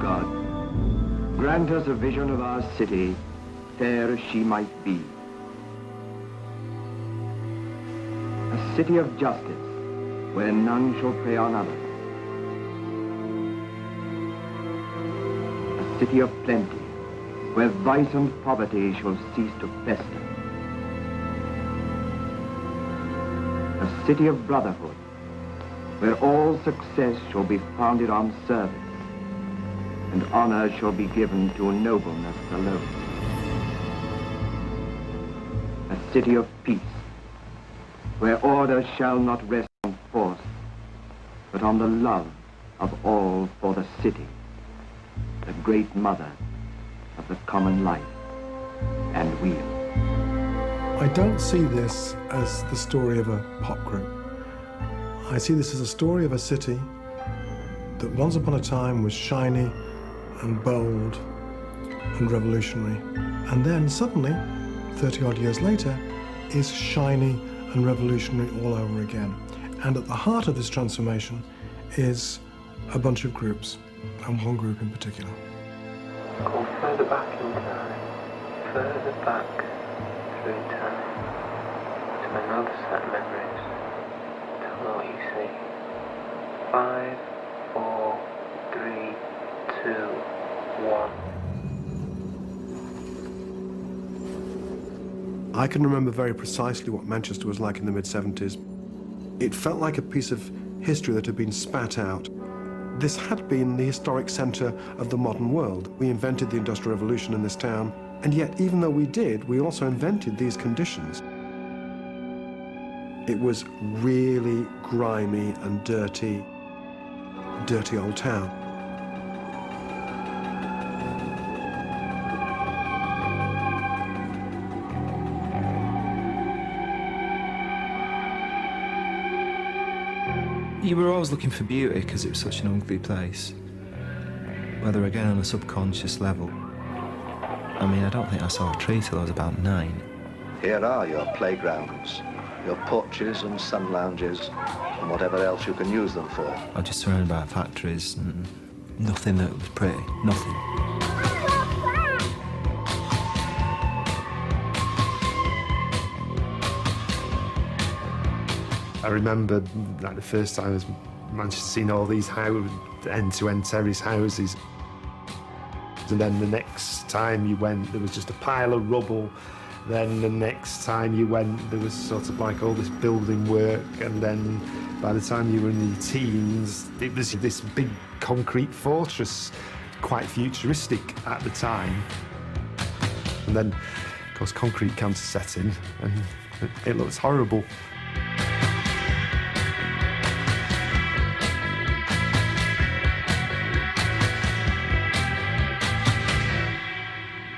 God, grant us a vision of our city, fair as she might be. A city of justice, where none shall prey on others. A city of plenty, where vice and poverty shall cease to fester. A city of brotherhood, where all success shall be founded on service, and honor shall be given to nobleness alone. A city of peace, where order shall not rest on force, but on the love of all for the city, the great mother of the common life and weal. I don't see this as the story of a pop group. I see this as a story of a city that once upon a time was shiny and bold and revolutionary, and then suddenly, 30-odd years later, is shiny and revolutionary all over again. And at the heart of this transformation is a bunch of groups, and one group in particular. Go further back in time, further back through time, to another set of memories. Tell me what you see. 5, 4, 3, 2, 1. I can remember very precisely what Manchester was like in the mid-70s. It felt like a piece of history that had been spat out. This had been the historic centre of the modern world. We invented the Industrial Revolution in this town, and yet even though we did, we also invented these conditions. It was really grimy and dirty old town. You were always looking for beauty because it was such an ugly place. Whether again on a subconscious level. I mean, I don't think I saw a tree till I was about 9. Here are your playgrounds, your porches and sun lounges, and whatever else you can use them for. I was just surrounded by factories and nothing that was pretty, nothing. I remember like the first time I was in Manchester seeing all these end-to-end terrace houses. And then the next time you went, there was just a pile of rubble. Then the next time you went, there was sort of like all this building work. And then by the time you were in your teens, it was this big concrete fortress, quite futuristic at the time. And then, of course, concrete cancer set in, and it looks horrible.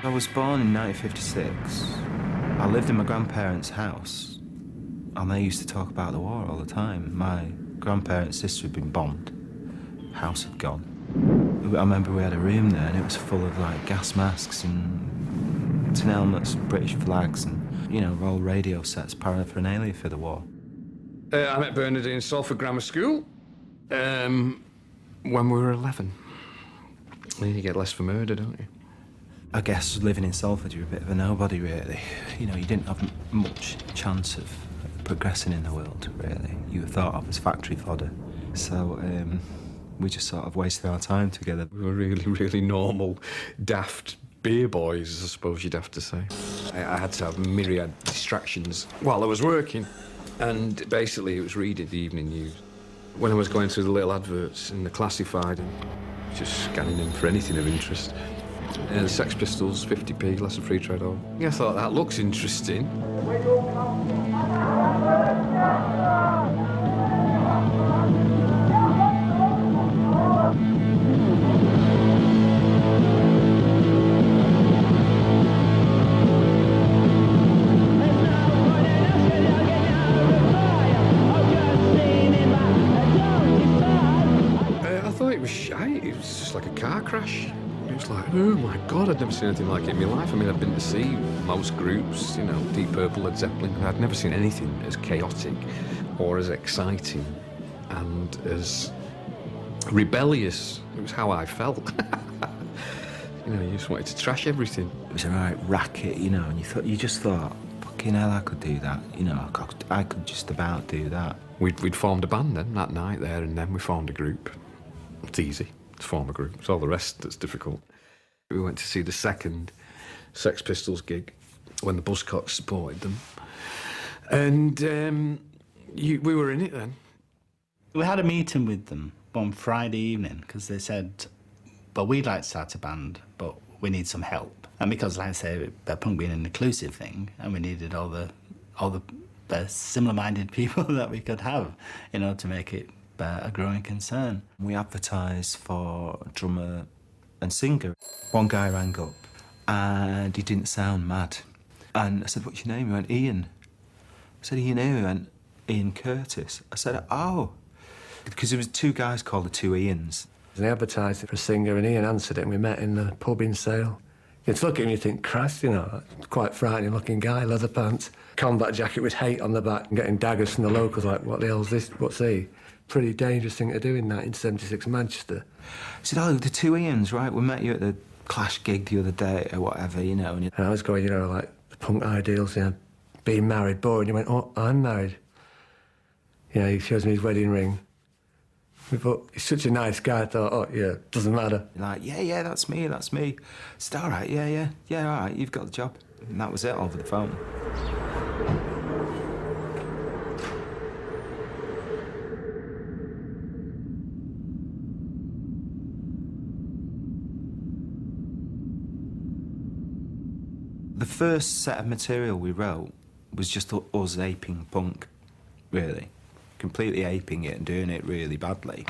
I was born in 1956. I lived in my grandparents' house, and they used to talk about the war all the time. My grandparents' sister had been bombed. House had gone. I remember we had a room there, and it was full of like gas masks and tin helmets, British flags, and you know, roll radio sets, paraphernalia for the war. I met Bernadine in Salford Grammar School when we were 11. You get less for murder, don't you? I guess living in Salford, you're a bit of a nobody, really. You know, you didn't have much chance of progressing in the world, really. You were thought of as factory fodder. So we just sort of wasted our time together. We were really, really normal, daft beer boys, I suppose you'd have to say. I had to have myriad distractions while I was working. And basically, it was reading the evening news. When I was going through the little adverts in the classified and just scanning them for anything of interest. The Sex Pistols, 50p, less than free trade all. I thought, that looks interesting. I thought it was shite. It was just like a car crash. It was like, oh my God, I'd never seen anything like it in my life. I mean, I'd been to see most groups, you know, Deep Purple, Led Zeppelin, and I'd never seen anything as chaotic or as exciting and as rebellious. It was how I felt. You know, you just wanted to trash everything. It was a right racket, you know, and you just thought, fucking hell, I could do that. You know, I could just about do that. We'd formed a band then that night there, and then we formed a group. It's easy to form a group. It's all the rest that's difficult. We went to see the second Sex Pistols gig when the Buzzcocks supported them, and we were in it then. We had a meeting with them one Friday evening because they said, "But we'd like to start a band, but we need some help." And because, like I say, punk being an inclusive thing, and we needed all the similar-minded people that we could have in order to make it a growing concern. We advertised for a drummer and singer. One guy rang up and he didn't sound mad. And I said, "What's your name?" He went, "Ian." I said, "Ian who?" He went, "Ian Curtis." I said, "Oh." Because there was two guys called the Two Ians. They advertised it for a singer and Ian answered it and we met in the pub in Sale. You'd look at him and you think, Christ, you know, quite frightening looking guy, leather pants, combat jacket with hate on the back and getting daggers from the locals like, what the hell's this, what's he? Pretty dangerous thing to do in 1976 Manchester. I said, "Oh, the Two Ians, right? We met you at the Clash gig the other day or whatever, you know." And I was going, you know, like the punk ideals, you know, being married, boring. You went, "Oh, I'm married." You know, he shows me his wedding ring. We thought, he's such a nice guy, I thought, oh, yeah, doesn't matter. Like, yeah, that's me. I said, "All right, yeah, all right, you've got the job." And that was it, over the phone. The first set of material we wrote was just us aping punk, really. Completely aping it and doing it really badly.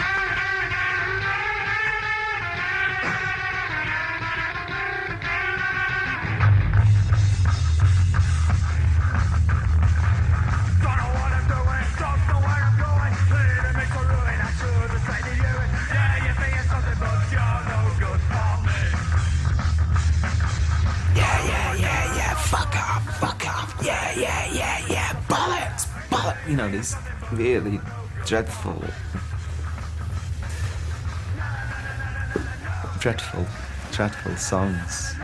You know, these really dreadful songs.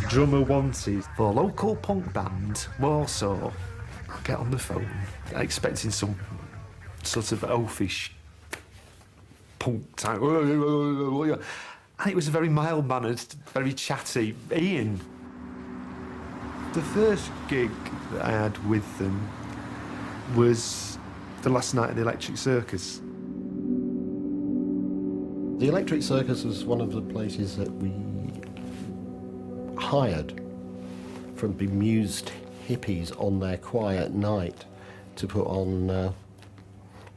Drummer wanted for local punk band, Warsaw. I get on the phone, expecting some sort of oafish punk type. And it was a very mild-mannered, very chatty Ian. The first gig that I had with them was the last night at the Electric Circus. The Electric Circus was one of the places that we hired from bemused hippies on their quiet night to put on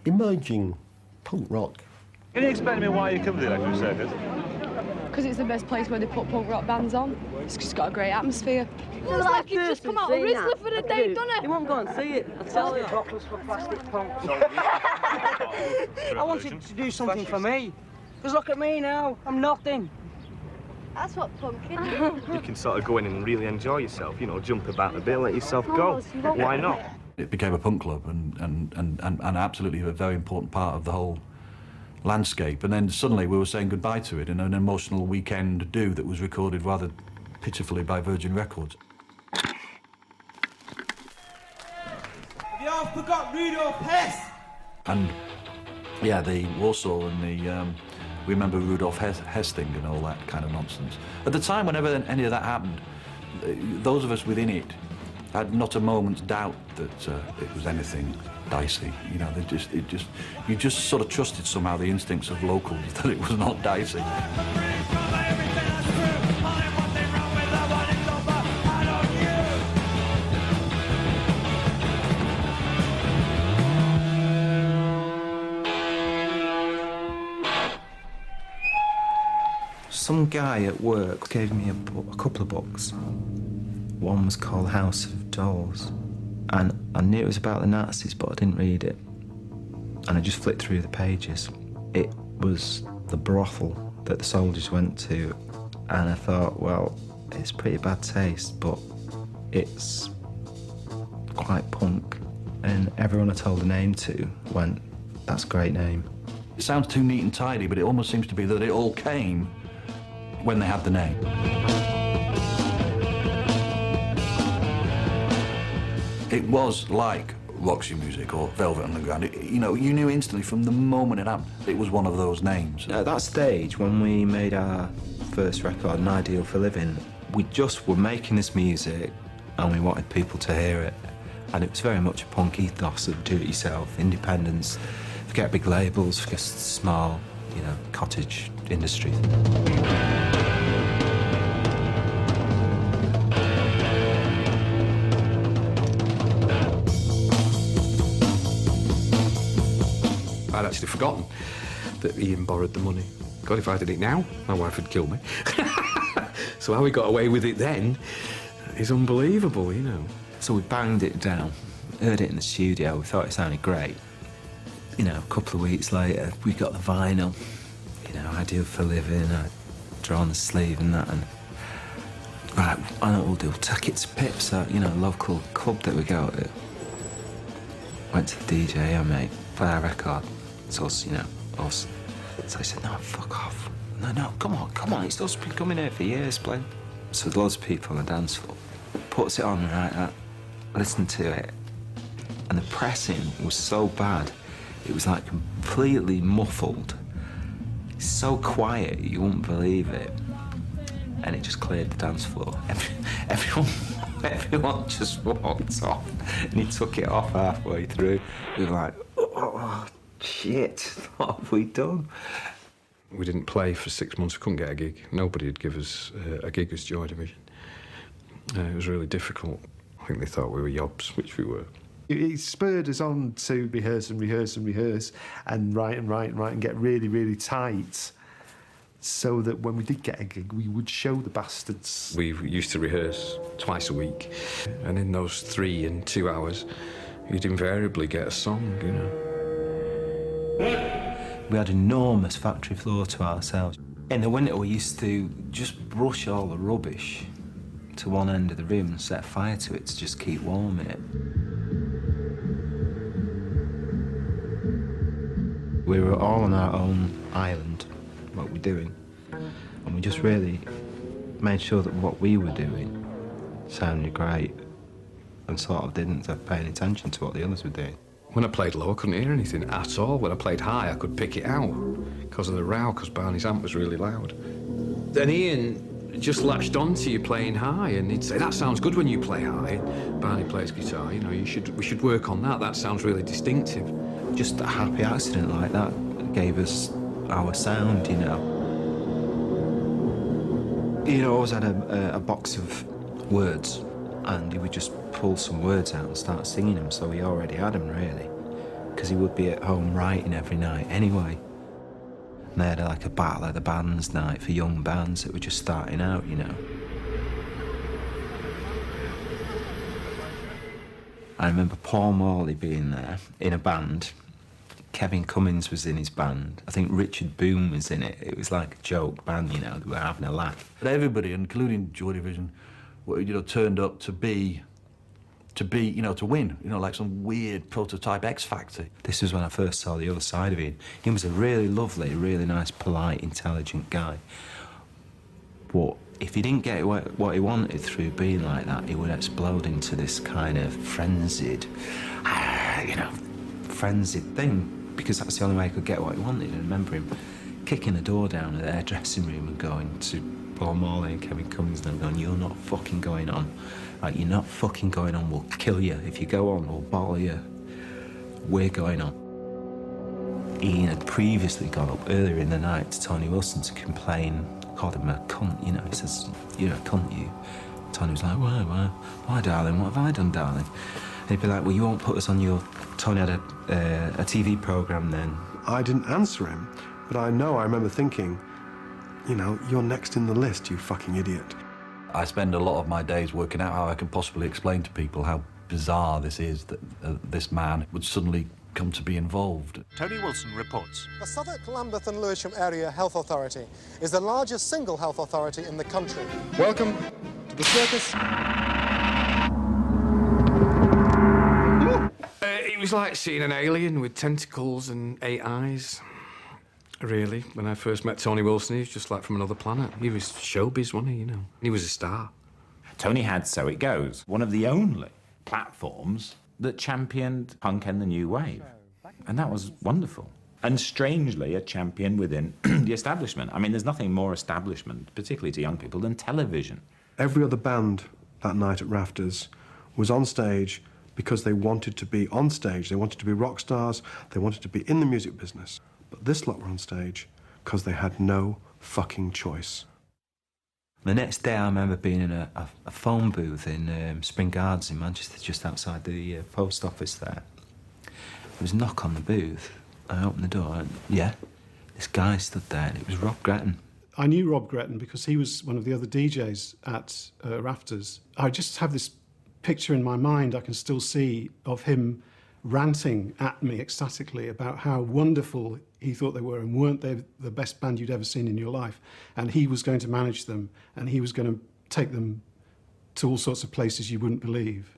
emerging punk rock. Can you explain to me why you come to the Electric Circus? Because it's the best place where they put punk rock bands on. It's just got a great atmosphere. It's like you just come out of Rizzler for the day, doesn't it? You won't go and see it, I tell you. Bottles for plastic punks. I wanted to do something for me. Because look at me now, I'm nothing. That's what punk is. You can sort of go in and really enjoy yourself, you know, jump about a bit, let yourself go. Why not? It became a punk club and absolutely a very important part of the whole landscape. And then suddenly we were saying goodbye to it in an emotional weekend do that was recorded rather pitifully by Virgin Records. Have you all forgot Rudolf Hess? And yeah, the Warsaw and the we remember Rudolf Hess thing and all that kind of nonsense. At the time, whenever any of that happened, those of us within it had not a moment's doubt that it was anything dicey. You know, you just sort of trusted somehow the instincts of locals that it was not dicey. Some guy at work gave me a couple of books. One was called House of Dolls, and I knew it was about the Nazis, but I didn't read it. And I just flipped through the pages. It was the brothel that the soldiers went to, and I thought, well, it's pretty bad taste, but it's quite punk, and everyone I told the name to went, "That's a great name." It sounds too neat and tidy, but it almost seems to be that it all came when they had the name. It was like Roxy Music or Velvet Underground. You know, you knew instantly from the moment it happened, it was one of those names. At that stage, when we made our first record, An Ideal for Living, we just were making this music and we wanted people to hear it. And it was very much a punk ethos of do-it-yourself, independence, forget big labels, forget small, you know, cottage industry. I'd actually forgotten that Ian borrowed the money. God, if I did it now, my wife would kill me. So how he got away with it then is unbelievable, you know. So we banged it down, heard it in the studio, we thought it sounded great. You know, a couple of weeks later, we got the vinyl, you know, Ideal for Living, I'd drawn the sleeve and that, and right, I know what we'll do, we'll take it to Pips, you know, a local club that we go to. Went to the DJ, yeah, mate, play our record. It's us, you know, us. So he said, no, fuck off. No, come on, it's us been coming here for years playing. So there's loads of people on the dance floor. Puts it on, right, listen to it. And the pressing was so bad, it was like completely muffled. It's so quiet, you wouldn't believe it. And it just cleared the dance floor. Everyone just walked off, and he took it off halfway through. We were like, oh shit, what have we done? We didn't play for 6 months, we couldn't get a gig. Nobody would give us a gig as Joy Division. It was really difficult. I think they thought we were yobs, which we were. It spurred us on to rehearse and rehearse and rehearse and write and get really, really tight, so that when we did get a gig, we would show the bastards. We used to rehearse twice a week, and in those 3 and 2 hours, you'd invariably get a song, you know. We had enormous factory floor to ourselves. In the winter, we used to just brush all the rubbish to one end of the room and set fire to it to just keep warm in it. We were all on our own island, what we're doing, and we just really made sure that what we were doing sounded great and sort of didn't pay any attention to what the others were doing. When I played low, I couldn't hear anything at all. When I played high, I could pick it out because of the row, because Barney's amp was really loud. Then Ian just latched onto you playing high, and he'd say, that sounds good when you play high. Barney plays guitar, you know, we should work on that. That sounds really distinctive. Just a happy accident like that gave us our sound, you know. He always had a box of words, and he would just pull some words out and start singing them, so he already had them, really, because he would be at home writing every night anyway. And they had like a Battle of the Bands night for young bands that were just starting out, you know. I remember Paul Morley being there in a band. Kevin Cummins was in his band. I think Richard Boone was in it. It was like a joke band, you know, they were having a laugh. But everybody, including Joy Division, you know, turned up to be, you know, to win, you know, like some weird prototype X Factor. This was when I first saw the other side of Ian. He was a really lovely, really nice, polite, intelligent guy. But if he didn't get what he wanted through being like that, he would explode into this kind of frenzied, you know, frenzied thing, because that's the only way he could get what he wanted. I remember him kicking the door down of their dressing room and going to Paul Morley and Kevin Cummins and them going, you're not fucking going on. Like, you're not fucking going on, we'll kill you. If you go on, we'll bottle you. We're going on. Ian had previously gone up earlier in the night to Tony Wilson to complain, called him a cunt, you know, he says, you're a cunt, you. Tony was like, why, darling, what have I done, darling? And he'd be like, well, you won't put us on your... Tony had a TV programme then. I didn't answer him, but I remember thinking, you know, you're next in the list, you fucking idiot. I spend a lot of my days working out how I can possibly explain to people how bizarre this is that this man would suddenly come to be involved. Tony Wilson reports. The Southwark, Lambeth and Lewisham Area Health Authority is the largest single health authority in the country. Welcome to the circus. was like seeing an alien with tentacles and 8 eyes. Really, when I first met Tony Wilson, he was just like from another planet. He was showbiz, wasn't he, you know? He was a star. Tony had So It Goes, one of the only platforms that championed punk and the new wave. And that was wonderful. And strangely, a champion within the establishment. I mean, there's nothing more establishment, particularly to young people, than television. Every other band that night at Rafters was on stage because they wanted to be on stage. They wanted to be rock stars. They wanted to be in the music business. But this lot were on stage because they had no fucking choice. The next day I remember being in a phone booth in Spring Gardens in Manchester, just outside the post office there. There was a knock on the booth. I opened the door and, yeah, this guy stood there and it was Rob Gretton. I knew Rob Gretton because he was one of the other DJs at Rafters. I just have this picture in my mind I can still see of him ranting at me ecstatically about how wonderful he thought they were and weren't they the best band you'd ever seen in your life. And he was going to manage them and he was going to take them to all sorts of places you wouldn't believe.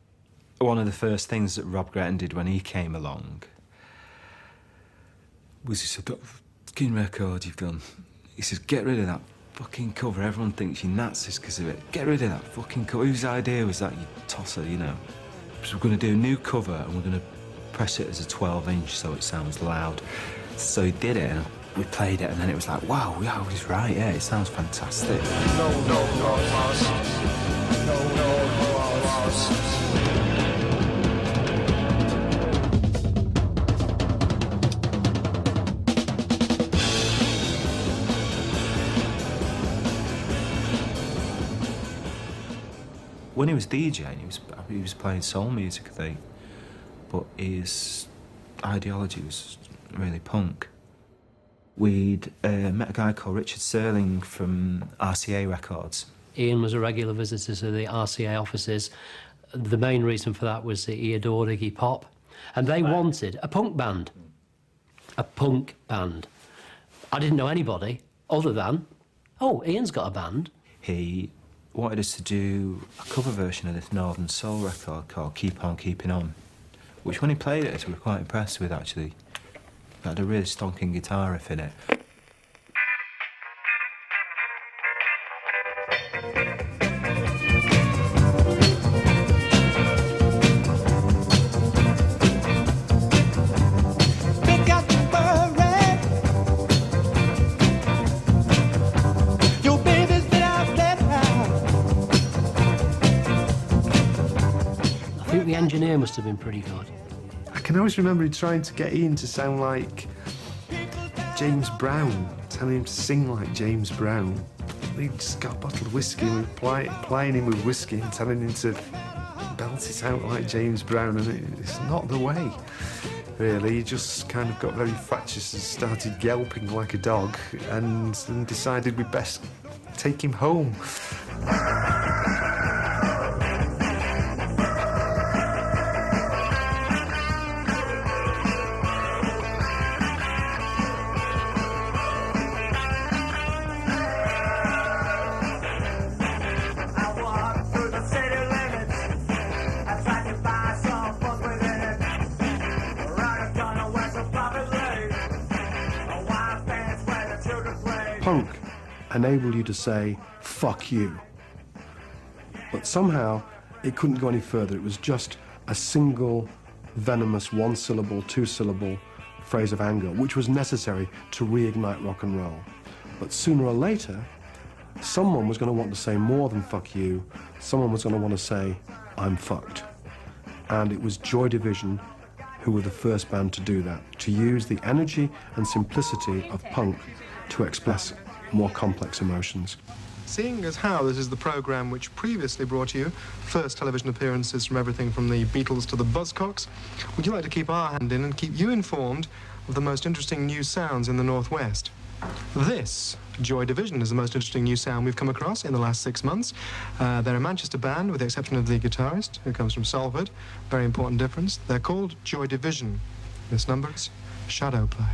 One of the first things that Rob Gretton did when he came along was he said, "That fucking record you've done," he says, "get rid of that fucking cover. Everyone thinks you're Nazis because of it. Get rid of that fucking cover." Whose idea was that, you tosser, you know? So we're going to do a new cover and we're going to press it as a 12-inch so it sounds loud. So he did it and we played it and then it was like, wow, yeah, he's right, yeah, it sounds fantastic. When he was DJing, he was playing soul music, I think, but his ideology was really punk. We'd met a guy called Richard Serling from RCA Records. Ian was a regular visitor to the RCA offices. The main reason for that was that he adored Iggy Pop, and they wanted a punk band. A punk band. I didn't know anybody other than, oh, Ian's got a band. He wanted us to do a cover version of this Northern Soul record called Keep On Keeping On, which when he played it, we were quite impressed with, actually. It had a really stonking guitar riff in it. The engineer must have been pretty good. I can always remember trying to get Ian to sound like James Brown, telling him to sing like James Brown. He just got a bottle of whiskey and we were plying him with whiskey and telling him to belt it out like James Brown, and it's not the way, really. He just kind of got very fractious and started yelping like a dog and decided we'd best take him home. Punk enabled you to say, fuck you. But somehow, it couldn't go any further. It was just a single, venomous, one-syllable, two-syllable phrase of anger, which was necessary to reignite rock and roll. But sooner or later, someone was going to want to say more than fuck you. Someone was going to want to say, I'm fucked. And it was Joy Division who were the first band to do that, to use the energy and simplicity of punk to express more complex emotions. Seeing as how this is the programme which previously brought you first television appearances from everything from the Beatles to the Buzzcocks, would you like to keep our hand in and keep you informed of the most interesting new sounds in the Northwest? This, Joy Division, is the most interesting new sound we've come across in the last 6 months. They're a Manchester band, with the exception of the guitarist, who comes from Salford. Very important difference. They're called Joy Division. This number is Shadow Play.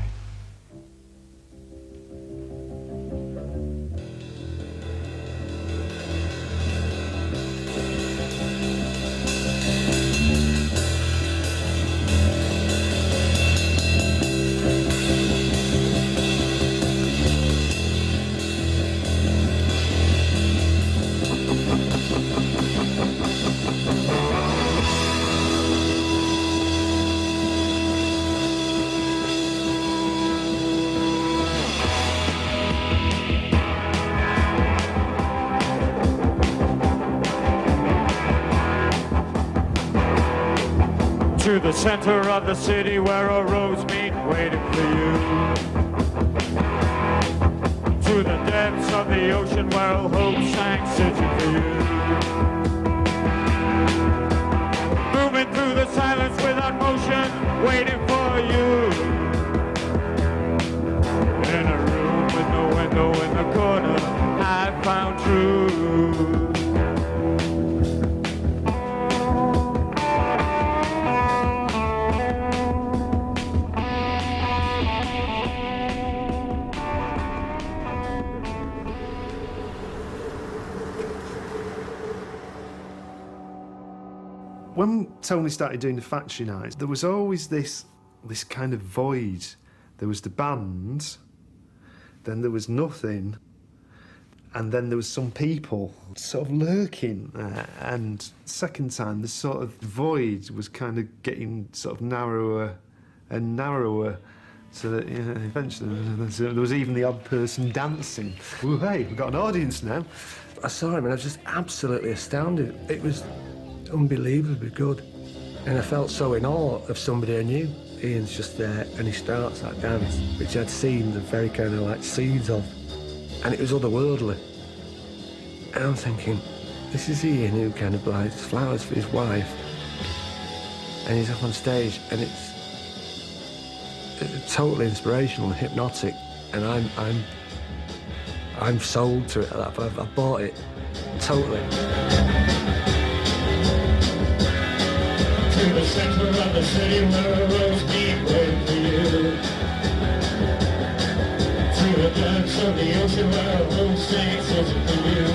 To the center of the city where our roads meet, waiting for you. To the depths of the ocean where all hope sank, searching for you. Moving through the silence without motion, waiting for you. In a room with no window in the corner, I found truth. When Tony started doing the factory nights, there was always this kind of void. There was the band, then there was nothing, and then there was some people sort of lurking. And second time, the sort of void was kind of getting sort of narrower and narrower, so that eventually there was even the odd person dancing. Well, hey, we've got an audience now. I saw him and I was just absolutely astounded. It was unbelievably good. And I felt so in awe of somebody I knew. Ian's just there and he starts that dance, which I'd seen the very kind of like seeds of. And it was otherworldly. And I'm thinking, this is Ian who kind of buys flowers for his wife. And he's up on stage and it's totally inspirational and hypnotic. And I'm sold to it. I've bought it totally. To the center of the city where a roads meet, waiting for you. To the depths of the ocean where a boat sinks, searching for you.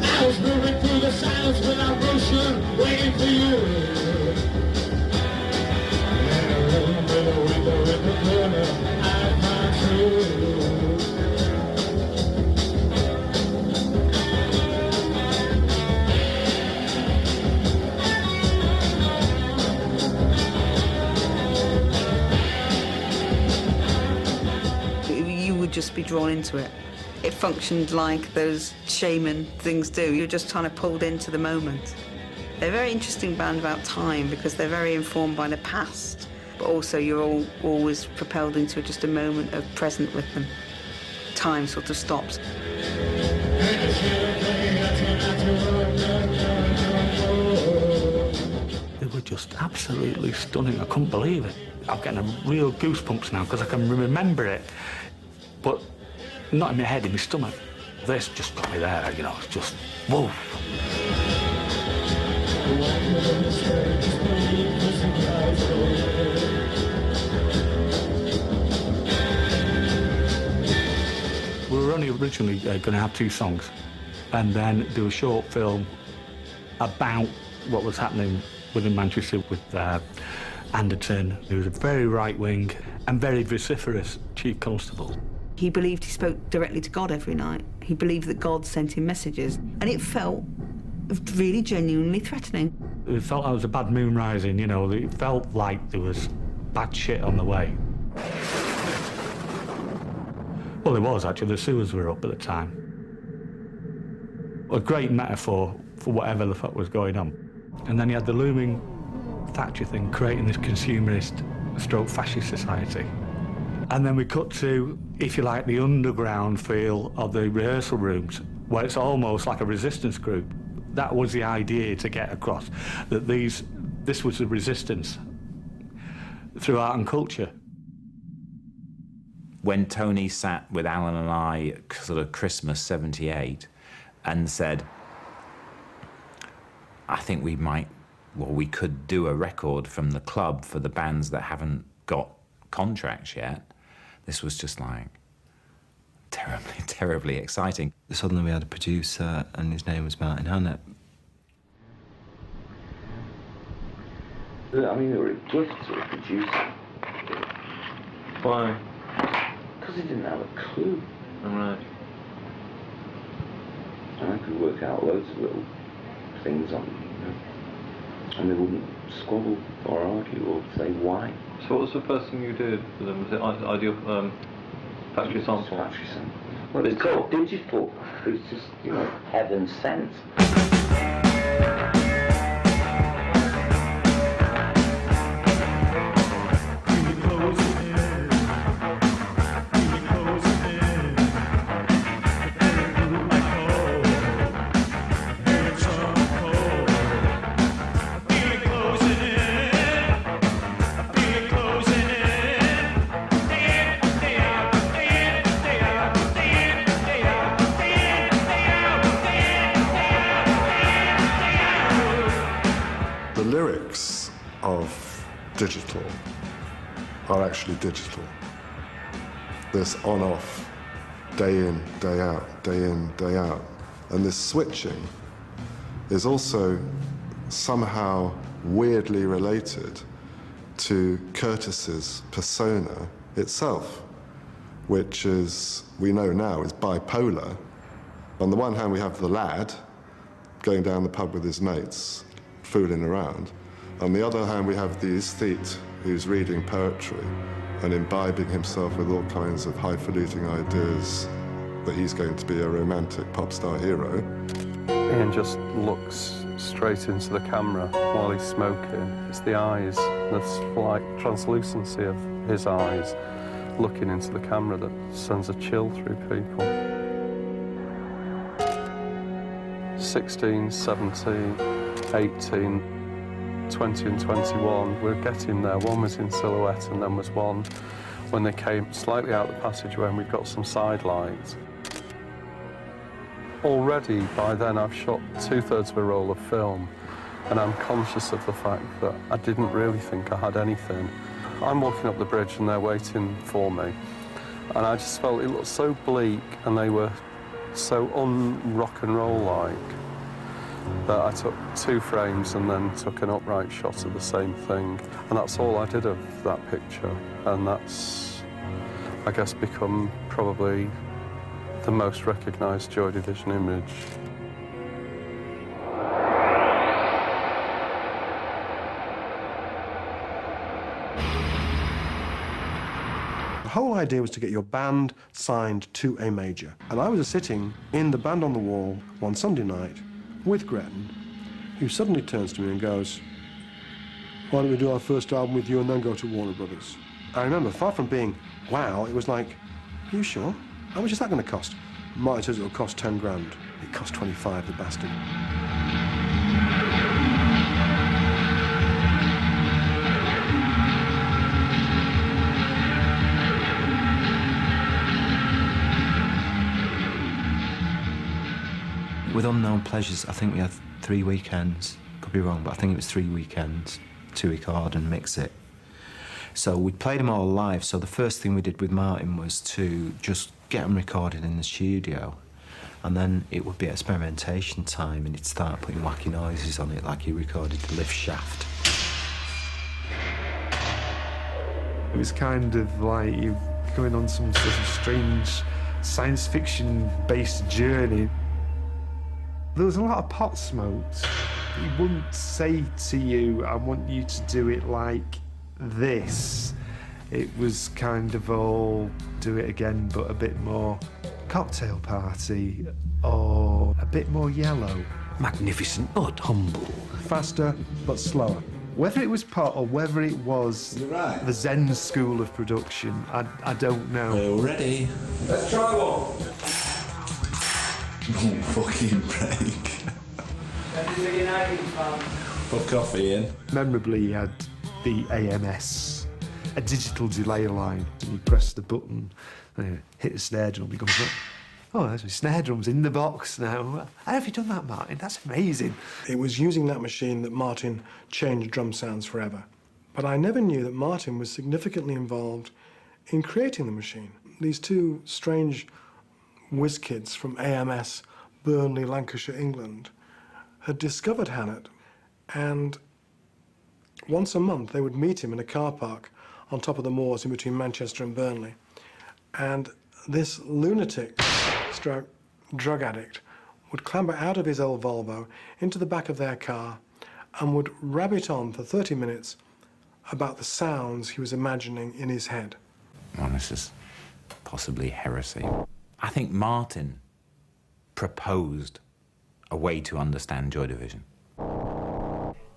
I was moving through the silence without motion, waiting for you. In a room with a window in the corner, I found truth. Just be drawn into it. It functioned like those shaman things do. You're just kind of pulled into the moment. They're a very interesting band about time because they're very informed by the past, but also you're always propelled into just a moment of present with them. Time sort of stops. They were just absolutely stunning. I couldn't believe it. I'm getting a real goosebumps now because I can remember it. But not in my head, in my stomach. This just got me there, you know, it's just, whoa. We were only originally going to have 2 songs and then do a short film about what was happening within Manchester with Anderton, who was a very right-wing and very vociferous chief constable. He believed he spoke directly to God every night. He believed that God sent him messages, and it felt really genuinely threatening. It felt like it was a bad moon rising, you know, it felt like there was bad shit on the way. Well, there was actually, the sewers were up at the time. A great metaphor for whatever the fuck was going on. And then you had the looming Thatcher thing, creating this consumerist stroke fascist society. And then we cut to, if you like, the underground feel of the rehearsal rooms, where it's almost like a resistance group. That was the idea to get across, that this was the resistance through art and culture. When Tony sat with Alan and I, sort of Christmas '78, and said, I think we could do a record from the club for the bands that haven't got contracts yet. This was just like terribly, terribly exciting. Suddenly we had a producer and his name was Martin Hannett. I mean, they were a gift to a producer. Why? Because he didn't have a clue. Right. And I could work out loads of little things on, and they wouldn't squabble or argue or say why. So what was the first thing you did for them? Was it ideal factory sample? Factory sample. Well, it's so digital. It's just, heaven sent. lyrics of digital are actually digital. This on-off, day in, day out, day in, day out. And this switching is also somehow weirdly related to Curtis's persona itself, which is, we know now, is bipolar. On the one hand, we have the lad going down the pub with his mates, fooling around. On the other hand, we have the aesthete who's reading poetry and imbibing himself with all kinds of highfalutin ideas that he's going to be a romantic pop star hero. Ian just looks straight into the camera while he's smoking. It's the eyes, the slight translucency of his eyes looking into the camera that sends a chill through people. 16, 17, 18, 20 and 21, we're getting there. One was in silhouette and then was one when they came slightly out the passageway and we've got some side lights. Already by then I've shot 2/3 of a roll of film and I'm conscious of the fact that I didn't really think I had anything. I'm walking up the bridge and they're waiting for me and I just felt it looked so bleak and they were so un-rock and roll-like that I took 2 frames and then took an upright shot of the same thing. And that's all I did of that picture. And that's, I guess, become probably the most recognised Joy Division image. The whole idea was to get your band signed to a major. And I was sitting in the Band on the Wall one Sunday night with Gretton, who suddenly turns to me and goes, "Why don't we do our first album with you and then go to Warner Brothers?" I remember, far from being, wow, it was like, "Are you sure? How much is that going to cost?" Martin says it'll cost 10 grand. It cost 25, the bastard. With Unknown Pleasures, I think we had 3 weekends. Could be wrong, but I think it was 3 weekends to record and mix it. So we played them all live, so the first thing we did with Martin was to just get them recorded in the studio, and then it would be experimentation time and he'd start putting wacky noises on it like he recorded the lift shaft. It was kind of like you going on some sort of strange science fiction-based journey. There was a lot of pot smokes. He wouldn't say to you, "I want you to do it like this." It was kind of all do it again, but a bit more cocktail party or a bit more yellow. Magnificent but humble. Faster but slower. Whether it was pot or whether it was the Zen school of production, I don't know. We're ready. Let's try one. Oh, fucking break. Fuck off, Ian. Memorably, he had the AMS, a digital delay line. And you press the button and you hit the snare drum. You go, "Oh, there's my snare drums in the box now." How have you done that, Martin? That's amazing. It was using that machine that Martin changed drum sounds forever. But I never knew that Martin was significantly involved in creating the machine. These 2 strange whiz kids from AMS, Burnley, Lancashire, England, had discovered Hannett, and once a month they would meet him in a car park on top of the moors in between Manchester and Burnley. And this lunatic stroke drug addict would clamber out of his old Volvo into the back of their car and would rabbit on for 30 minutes about the sounds he was imagining in his head. Well, this is possibly heresy. I think Martin proposed a way to understand Joy Division.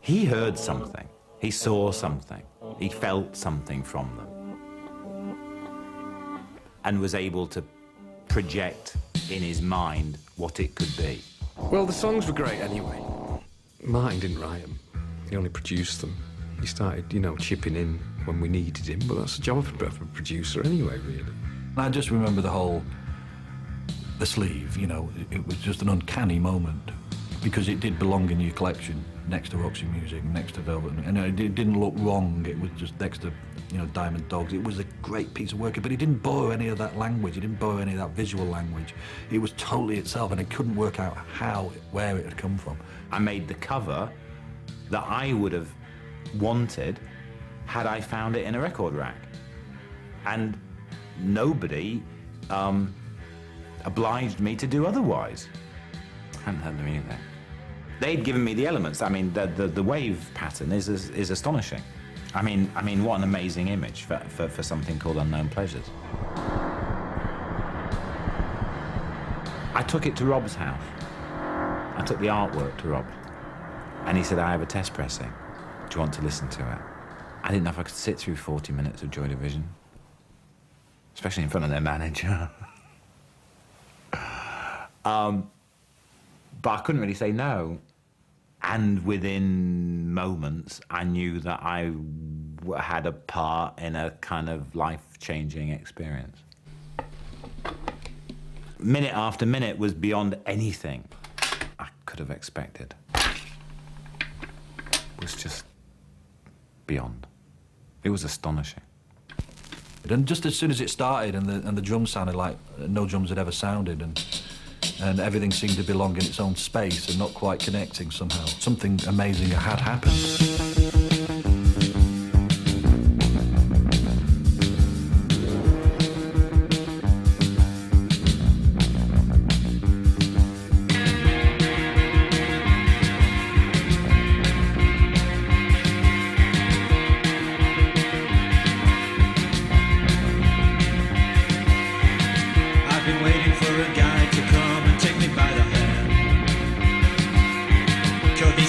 He heard something, he saw something, he felt something from them, and was able to project in his mind what it could be. Well, the songs were great anyway. Martin didn't write them. He only produced them. He started, chipping in when we needed him, but that's the job of a producer anyway, really. I just remember the sleeve, it was just an uncanny moment because it did belong in your collection. next to Roxy Music, next to Velvet, and it didn't look wrong. It was just next to, you know, Diamond Dogs. It was a great piece of work, but he didn't borrow any of that language. He didn't borrow any of that visual language. It was totally itself, and he couldn't work out where it had come from. I made the cover that I would have wanted had I found it in a record rack. And nobody obliged me to do otherwise. I hadn't heard the music. They'd given me the elements. I mean, the wave pattern is astonishing. I mean, what an amazing image for something called Unknown Pleasures. I took it to Rob's house. I took the artwork to Rob, and he said, I have a test pressing. Do you want to listen to it? I didn't know if I could sit through 40 minutes of Joy Division, especially in front of their manager. But I couldn't really say no. And within moments, I knew that I had a part in a kind of life-changing experience. Minute after minute was beyond anything I could have expected. It was just beyond. It was astonishing. And just as soon as it started and the drums sounded like no drums had ever sounded, and everything seemed to belong in its own space and not quite connecting somehow, something amazing had happened.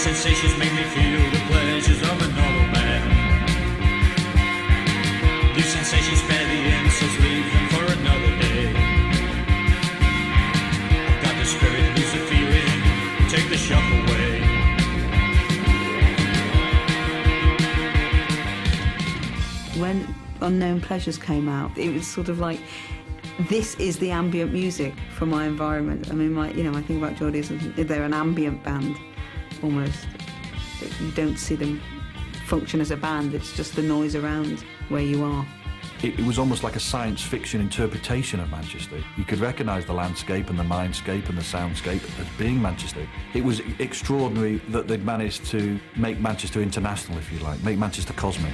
Sensations make me feel the pleasures of a normal man. New sensations spare the insults, leave them for another day. I've got the spirit, lose the feeling, take the shock away. When Unknown Pleasures came out, it was sort of like, this is the ambient music for my environment. I mean, I think about Geordie as they're an ambient band. Almost. You don't see them function as a band, it's just the noise around where you are. It was almost like a science fiction interpretation of Manchester. You could recognise the landscape and the mindscape and the soundscape as being Manchester. It was extraordinary that they'd managed to make Manchester international, if you like, make Manchester cosmic.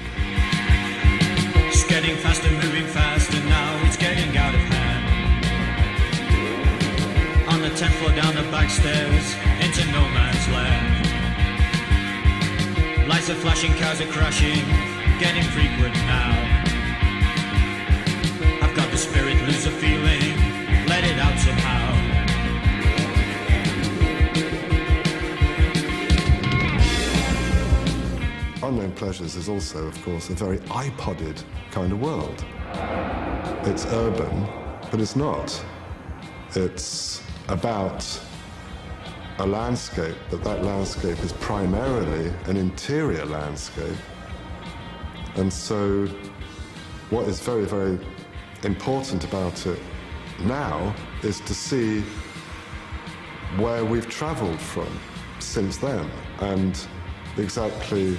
It's getting faster, moving faster now, it's getting out of hand. On the 10th floor, down the back stairs, into no man's land. Lights are flashing, cars are crashing, getting frequent now. I've got the spirit, lose the feeling, let it out somehow. Unknown Pleasures is also, of course, a very iPodded kind of world. It's urban, but it's not. It's about a landscape, but that landscape is primarily an interior landscape. And so what is very, very important about it now is to see where we've travelled from since then and exactly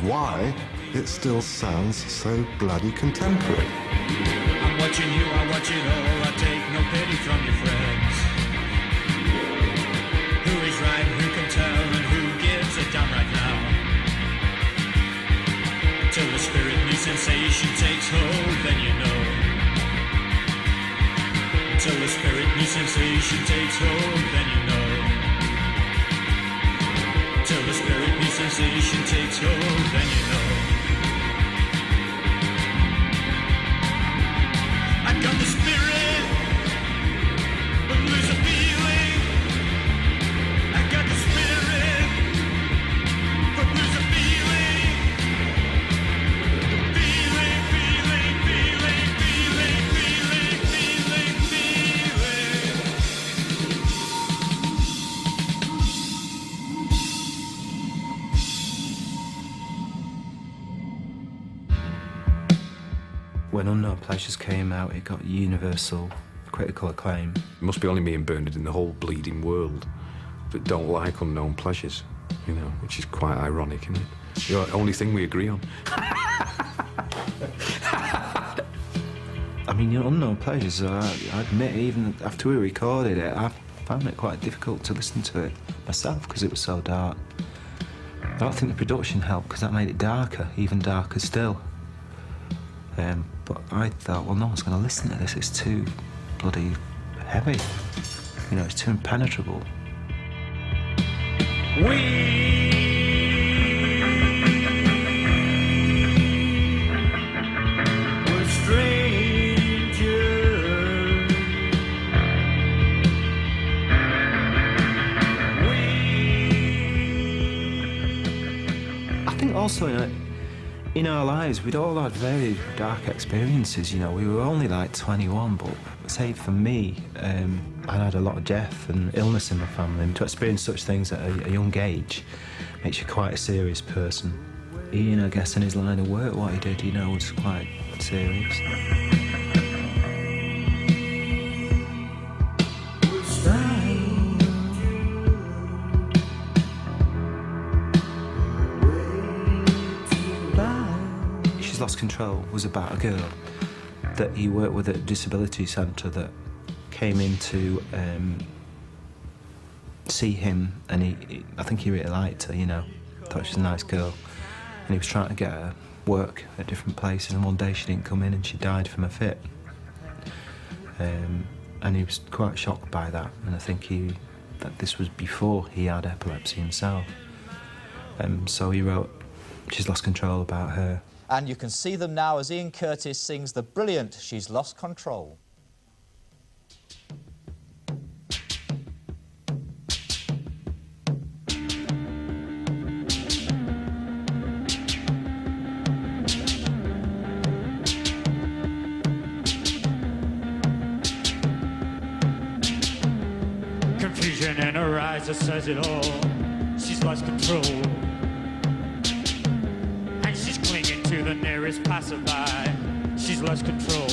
why it still sounds so bloody contemporary. I'm watching you, I watch it all, I take no pity from your friends. Who is right, who can tell, and who gives a damn right now? Till the spirit, new sensation takes hold, then you know. Till the spirit, new sensation takes hold, then you know. Till the spirit, new sensation takes hold, then you know. I got the spirit, but lose a feeling. I got the spirit, but lose a feeling. Feeling, feeling, feeling, feeling, feeling, feeling, feeling. When Unknown Pleasures came out, it got universal critical acclaim. It must be only me and Bernard in the whole bleeding world that don't like Unknown Pleasures. you know, which is quite ironic, isn't it? The only thing we agree on. I mean, you know, Unknown Pleasures, I admit, even after we recorded it, I found it quite difficult to listen to it myself because it was so dark. I don't think the production helped because that made it darker, even darker still. But I thought, well, no one's going to listen to this. It's too bloody heavy. You know, it's too impenetrable. Also, in our lives, we'd all had very dark experiences. You know, we were only like 21, but say for me, I had a lot of death and illness in my family, and to experience such things at a young age makes you quite a serious person. Ian, I guess, in his line of work, what he did, you know, was quite serious. Lost Control was about a girl that he worked with at a disability centre that came in to see him, and I think he really liked her, you know, thought she was a nice girl, and he was trying to get her work at different places, and one day she didn't come in and she died from a fit. And he was quite shocked by that, and I think that this was before he had epilepsy himself. So he wrote She's Lost Control about her. And you can see them now as Ian Curtis sings the brilliant She's Lost Control. Confusion in her eyes that says it all. She's lost control. To the nearest passerby, she's lost control.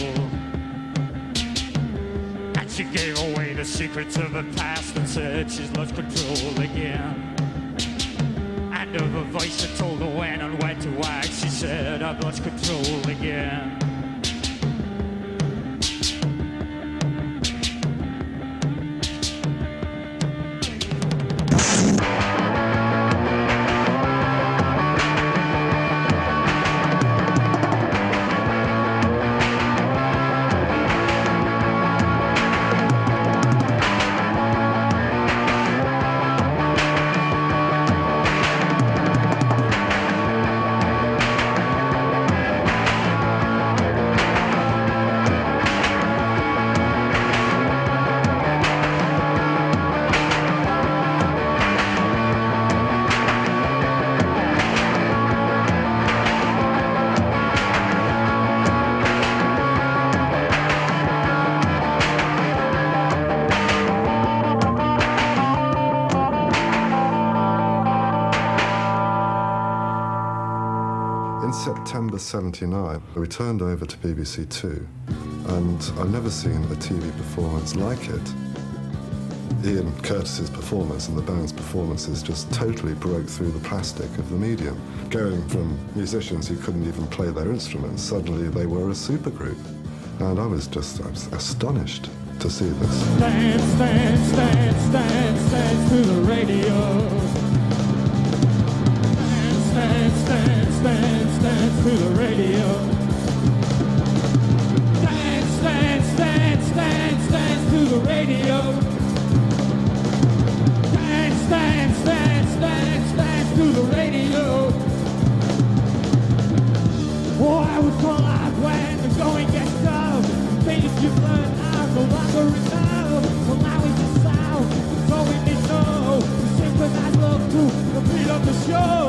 And she gave away the secrets of her past and said she's lost control again. And of a voice that told her when and where to act, she said, I've lost control again. September 79, we turned over to BBC Two, and I've never seen a TV performance like it. Ian Curtis's performance and the band's performances just totally broke through the plastic of the medium. Going from musicians who couldn't even play their instruments, suddenly they were a supergroup. And I was astonished to see this. Dance, dance, dance, dance, dance to the radio. Dance, dance, dance, dance to the radio. Dance, dance, dance, dance, dance to the radio. Dance, dance, dance, dance, dance to the radio. Oh, I would call out when the going gets tough. Things you've learned are no longer enough. Well, now it's the sound, it's all we need to know. To synchronize love to the beat of the show.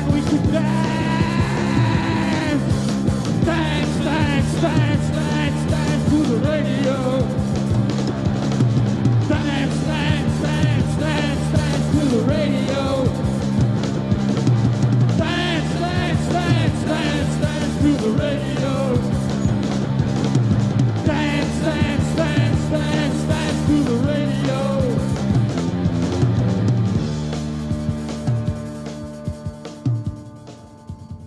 We could dance, dance, dance, dance, dance, dance to the radio. Dance, dance, dance, dance, dance to the radio. Dance, dance, dance, dance, dance to the radio. Dance,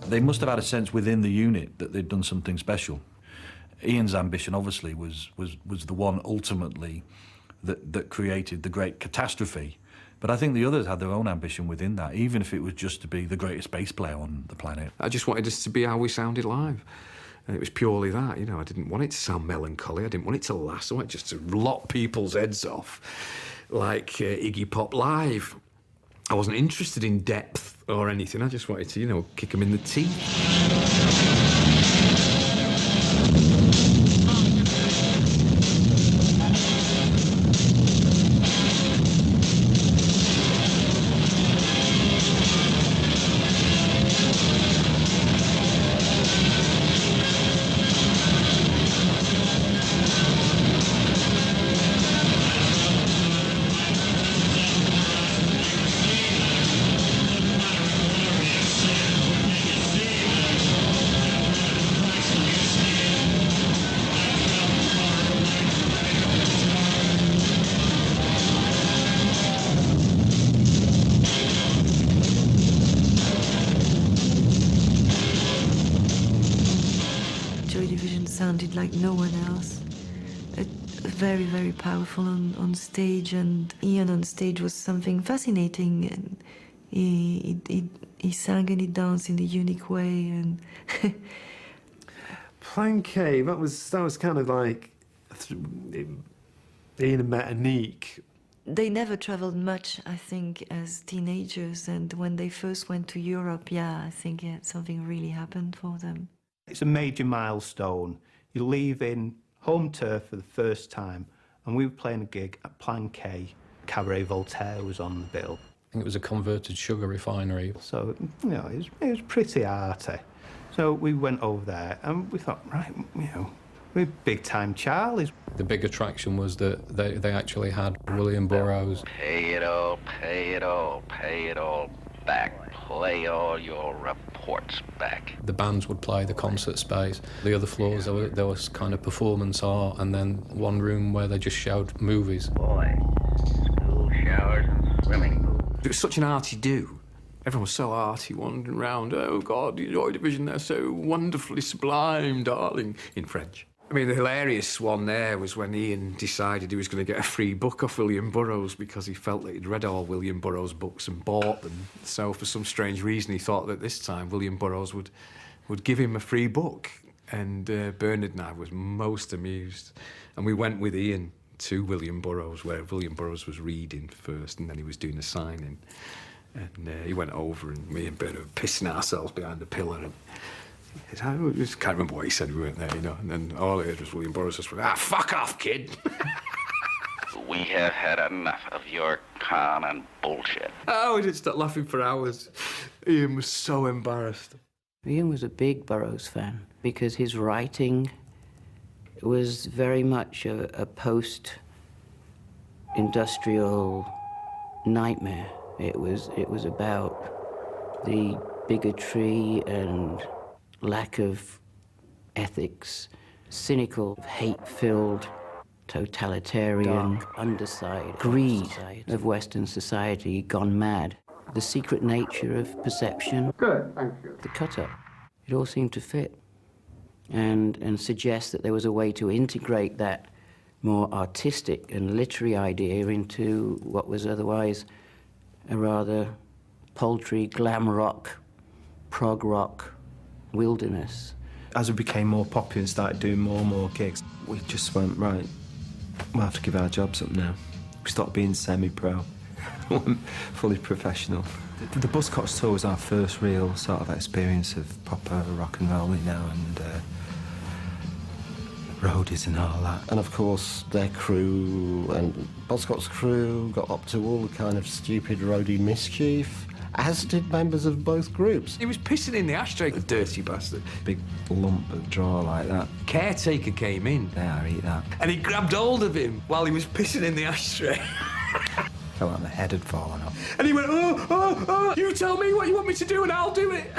They must have had a sense within the unit that they'd done something special. Ian's ambition, obviously, was the one ultimately that created the great catastrophe. But I think the others had their own ambition within that, even if it was just to be the greatest bass player on the planet. I just wanted us to be how we sounded live. And it was purely that, you know. I didn't want it to sound melancholy. I didn't want it to last. I wanted just to lock people's heads off like Iggy Pop live. I wasn't interested in depth or anything. I just wanted to, you know, kick them in the teeth. Sounded like no one else. Very, very powerful on stage, and Ian on stage was something fascinating, and he sang and he danced in a unique way, and Plan K, that was kind of like Ian and Metanique. They never traveled much, I think, as teenagers, and when they first went to Europe, yeah, I think something really happened for them. It's a major milestone. You're leaving home turf for the first time, and we were playing a gig at Plan K. Cabaret Voltaire was on the bill. I think it was a converted sugar refinery. So, you know, it was pretty arty. So we went over there, and we thought, right, you know, we're big-time Charlies. The big attraction was that they actually had William Burroughs. Pay it all, pay it all, pay it all back. Play all your reports back. The bands would play the concert space. The other floors, there was kind of performance art, and then one room where they just showed movies. Boy, school showers and swimming pools. It was such an arty do. Everyone was so arty, wandering around. Oh, God, the Joy Division, they're so wonderfully sublime, darling, in French. I mean, the hilarious one there was when Ian decided he was going to get a free book off William Burroughs because he felt that he'd read all William Burroughs' books and bought them. So for some strange reason, he thought that this time William Burroughs would give him a free book. And Bernard and I was most amused. And we went with Ian to William Burroughs, where William Burroughs was reading first, and then he was doing a signing. And he went over, and me and Bernard were pissing ourselves behind the pillar. And I can't remember what he said, we weren't there, you know. And then all I heard was William Burroughs just went, fuck off, kid. We have had enough of your con and bullshit. Oh, we didn't stop laughing for hours. Ian was so embarrassed. Ian was a big Burroughs fan because his writing was very much a post-industrial nightmare. It was about the bigotry and lack of ethics, cynical, hate-filled, totalitarian, dark, underside, greed of Western society gone mad. The secret nature of perception. Good, thank you. The cut-up. It all seemed to fit and suggest that there was a way to integrate that more artistic and literary idea into what was otherwise a rather paltry glam rock, prog rock wilderness. As we became more popular and started doing more and more gigs, we just went, right, we'll have to give our jobs up now. We stopped being semi-pro, fully professional. The Buzzcocks tour was our first real sort of experience of proper rock and roll, you know, and roadies and all that. And of course, their crew and Buzzcocks' crew got up to all the kind of stupid roadie mischief, as did members of both groups. He was pissing in the ashtray, the dirty bastard. Big lump of draw like that. Caretaker came in. There, eat that. And he grabbed hold of him while he was pissing in the ashtray. Felt like my head had fallen off. And he went, oh, you tell me what you want me to do and I'll do it.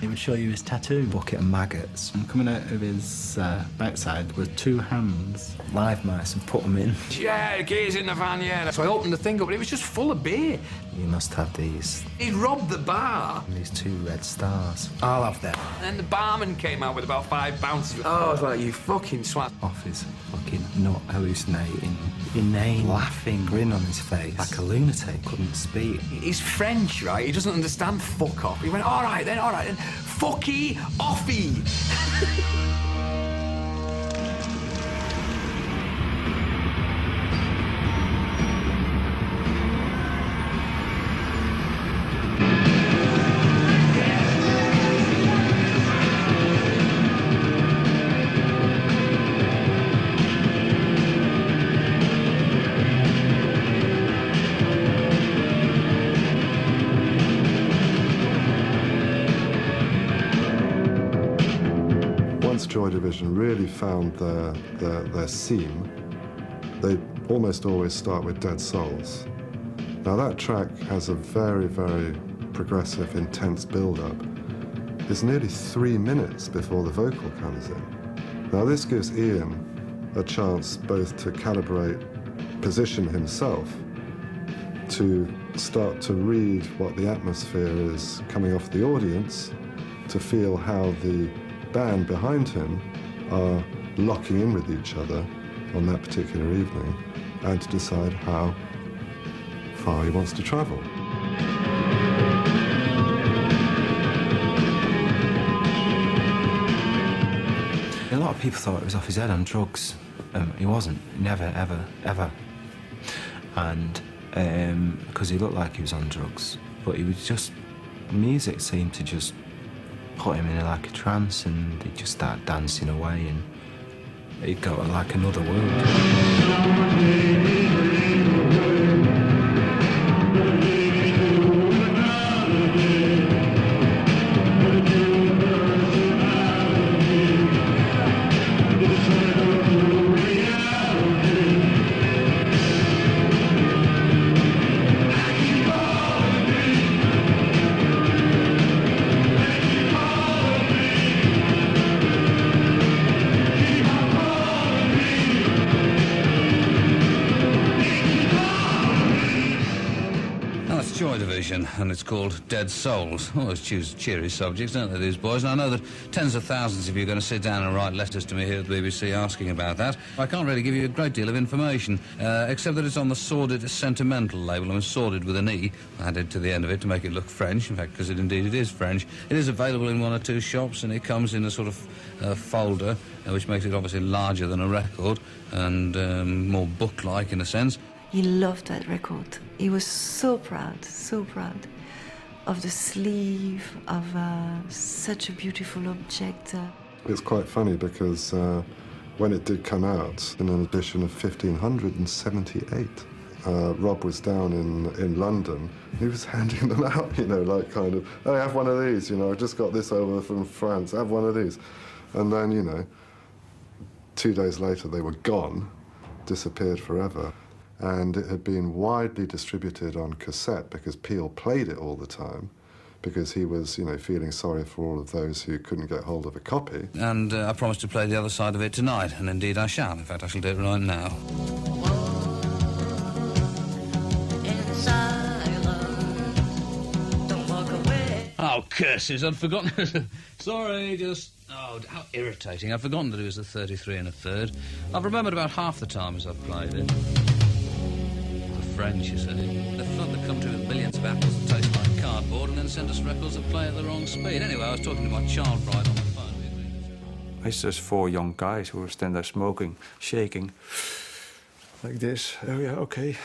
He would show you his tattoo. Bucket of maggots. And coming out of his backside were 2 hands. Live mice, and put them in. Yeah, gears in the van, yeah. So I opened the thing up, but it was just full of beer. You must have these. He'd robbed the bar. These 2 red stars. I'll have them. And then the barman came out with about 5 bounces. Oh, I was like, you fucking swat. Off his fucking nut, hallucinating, inane, laughing, grin on his face. Like a lunatic, couldn't speak. He's French, right? He doesn't understand fuck off. He went, all right then, fucky offy. Joy Division really found their seam, they almost always start with Dead Souls. Now that track has a very, very progressive, intense build-up. It's nearly 3 minutes before the vocal comes in. Now this gives Ian a chance both to calibrate, position himself, to start to read what the atmosphere is coming off the audience, to feel how the band behind him are locking in with each other on that particular evening, and to decide how far he wants to travel. A lot of people thought he was off his head on drugs. He wasn't. Never, ever, ever. And because he looked like he was on drugs, but he was just, music seemed to just put him in like a trance, and he'd just start dancing away, and he'd go to like another world. And it's called Dead Souls. Always choose cheery subjects, don't they, these boys? And I know that tens of thousands of you are going to sit down and write letters to me here at the BBC asking about that. I can't really give you a great deal of information, except that it's on the Sordid Sentimental label. I mean, sordid with an E added to the end of it to make it look French, in fact, because it is French. It is available in 1 or 2 shops, and it comes in a sort of folder, which makes it obviously larger than a record and more book-like in a sense. He loved that record. He was so proud of the sleeve, of such a beautiful object. It's quite funny because when it did come out in an edition of 1578, Rob was down in London. He was handing them out, you know, like kind of, hey, have one of these, you know, I just got this over from France, have one of these. And then, you know, 2 days later they were gone, disappeared forever. And it had been widely distributed on cassette because Peel played it all the time, because he was, you know, feeling sorry for all of those who couldn't get hold of a copy. And I promised to play the other side of it tonight, and indeed I shall. In fact, I shall do it right now. Oh, curses, I'd forgotten. Sorry, just... Oh, how irritating. I'd forgotten that it was a 33 1/3. I've remembered about half the times I've played it. French, you see. The flood that come to with millions of apples that taste like cardboard and then send us records that play at the wrong speed. Anyway, I was talking to my child bride on the phone. It's just 4 young guys who were standing there smoking, shaking, like this. Oh yeah, okay.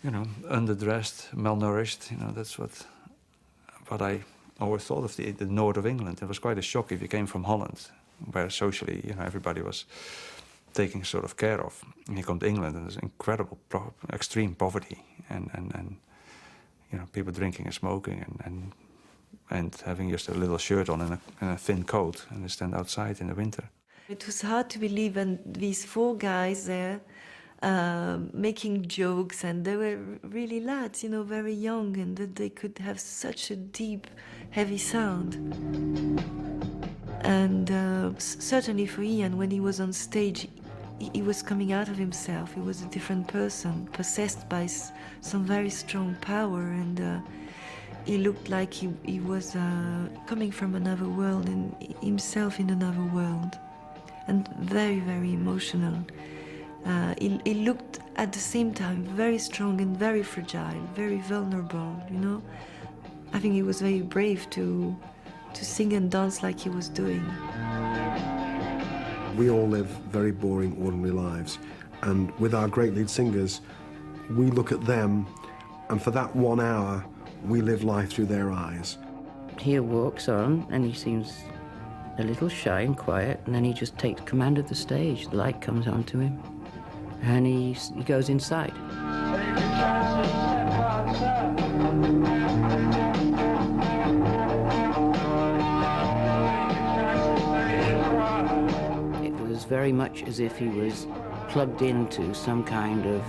You know, underdressed, malnourished, you know, that's what I always thought of the north of England. It was quite a shock if you came from Holland, where socially, you know, everybody was taking sort of care of. And you come to England and there's incredible, extreme poverty and you know, people drinking and smoking and having just a little shirt on and a thin coat and they stand outside in the winter. It was hard to believe, and these 4 guys there making jokes, and they were really lads, very young, and that they could have such a deep, heavy sound. And certainly for Ian, when he was on stage, he was coming out of himself. He was a different person, possessed by some very strong power, and he looked like he was coming from another world and himself in another world, and very, very emotional. He looked at the same time very strong and very fragile, very vulnerable, I think he was very brave to sing and dance like he was doing. We all live very boring, ordinary lives, and with our great lead singers, we look at them, and for that 1 hour, we live life through their eyes. He walks on, and he seems a little shy and quiet, and then he just takes command of the stage. The light comes onto him, and he goes inside. It was very much as if he was plugged into some kind of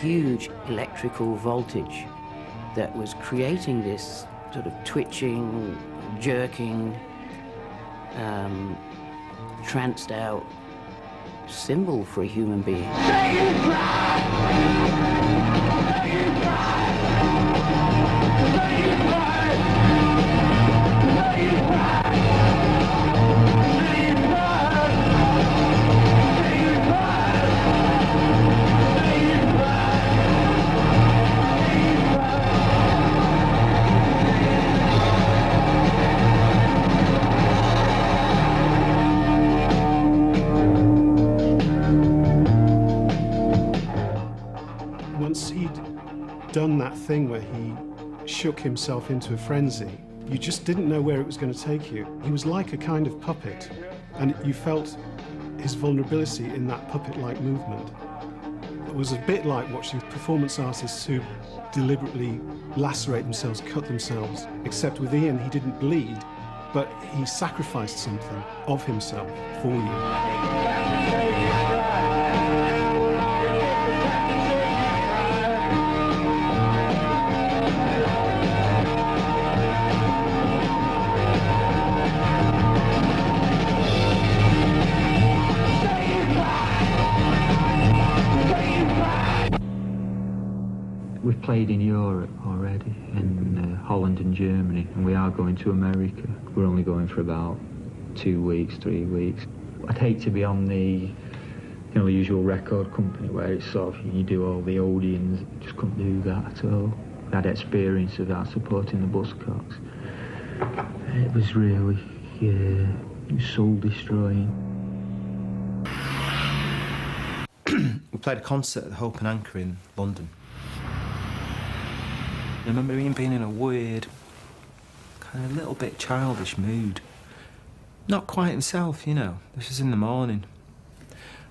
huge electrical voltage that was creating this sort of twitching, jerking, tranced out symbol for a human being. Once he'd done that thing where he shook himself into a frenzy, you just didn't know where it was going to take you. He was like a kind of puppet, and you felt his vulnerability in that puppet-like movement. It was a bit like watching performance artists who deliberately lacerate themselves, cut themselves, except with Ian he didn't bleed, but he sacrificed something of himself for you. We've played in Europe already, in Holland and Germany, and we are going to America. We're only going for about 2 weeks, 3 weeks. I'd hate to be on the, the usual record company where it's sort of, you do all the audience. Just couldn't do that at all. I had experience of that supporting the Buzzcocks. It was really soul-destroying. We played a concert at the Hope and Anchor in London. I remember him being in a weird, kind of little bit childish mood. Not quite himself, This was in the morning.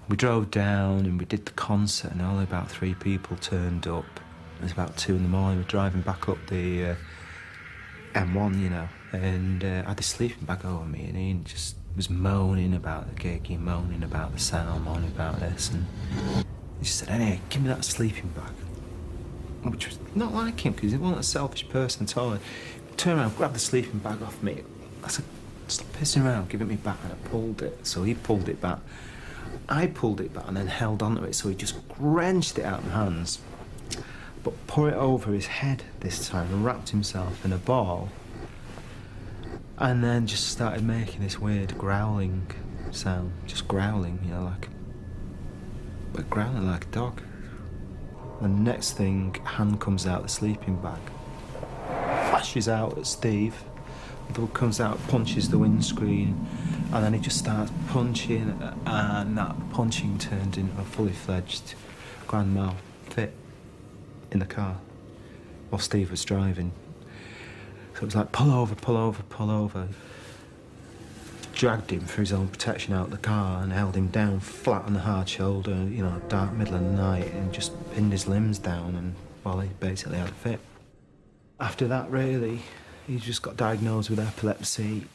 We drove down and we did the concert, and only about 3 people turned up. It was about 2 in the morning. We were driving back up the M1, and I had a sleeping bag over me, and Ian just was moaning about the gig, moaning about the sound, moaning about this, and he just said, "Hey, give me that sleeping bag." Which was not like him, because he wasn't a selfish person at all. He turned around, grabbed the sleeping bag off me. I said, "Stop pissing around, give it me back." And I pulled it. So he pulled it back. I pulled it back and then held onto it, so he just wrenched it out of my hands. But put it over his head this time and wrapped himself in a ball. And then just started making this weird growling sound. Just growling, like growling like a dog. And the next thing, hand comes out the sleeping bag, flashes out at Steve, the dog comes out, punches the windscreen, and then he just starts punching, and that punching turned into a fully fledged grand mal fit in the car while Steve was driving. So it was like, pull over, pull over, pull over. Dragged him for his own protection out of the car and held him down flat on the hard shoulder, dark middle of the night, and just pinned his limbs down, and well, he basically had a fit. After that, really, he just got diagnosed with epilepsy,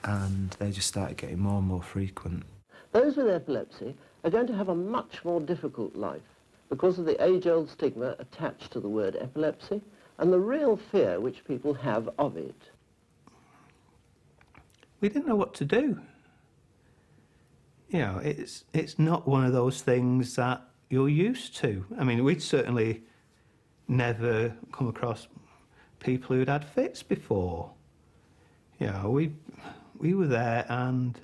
and they just started getting more and more frequent. Those with epilepsy are going to have a much more difficult life because of the age-old stigma attached to the word epilepsy and the real fear which people have of it. We didn't know what to do. You know, it's not one of those things that you're used to. I mean, we'd certainly never come across people who'd had fits before. You know, we were there and,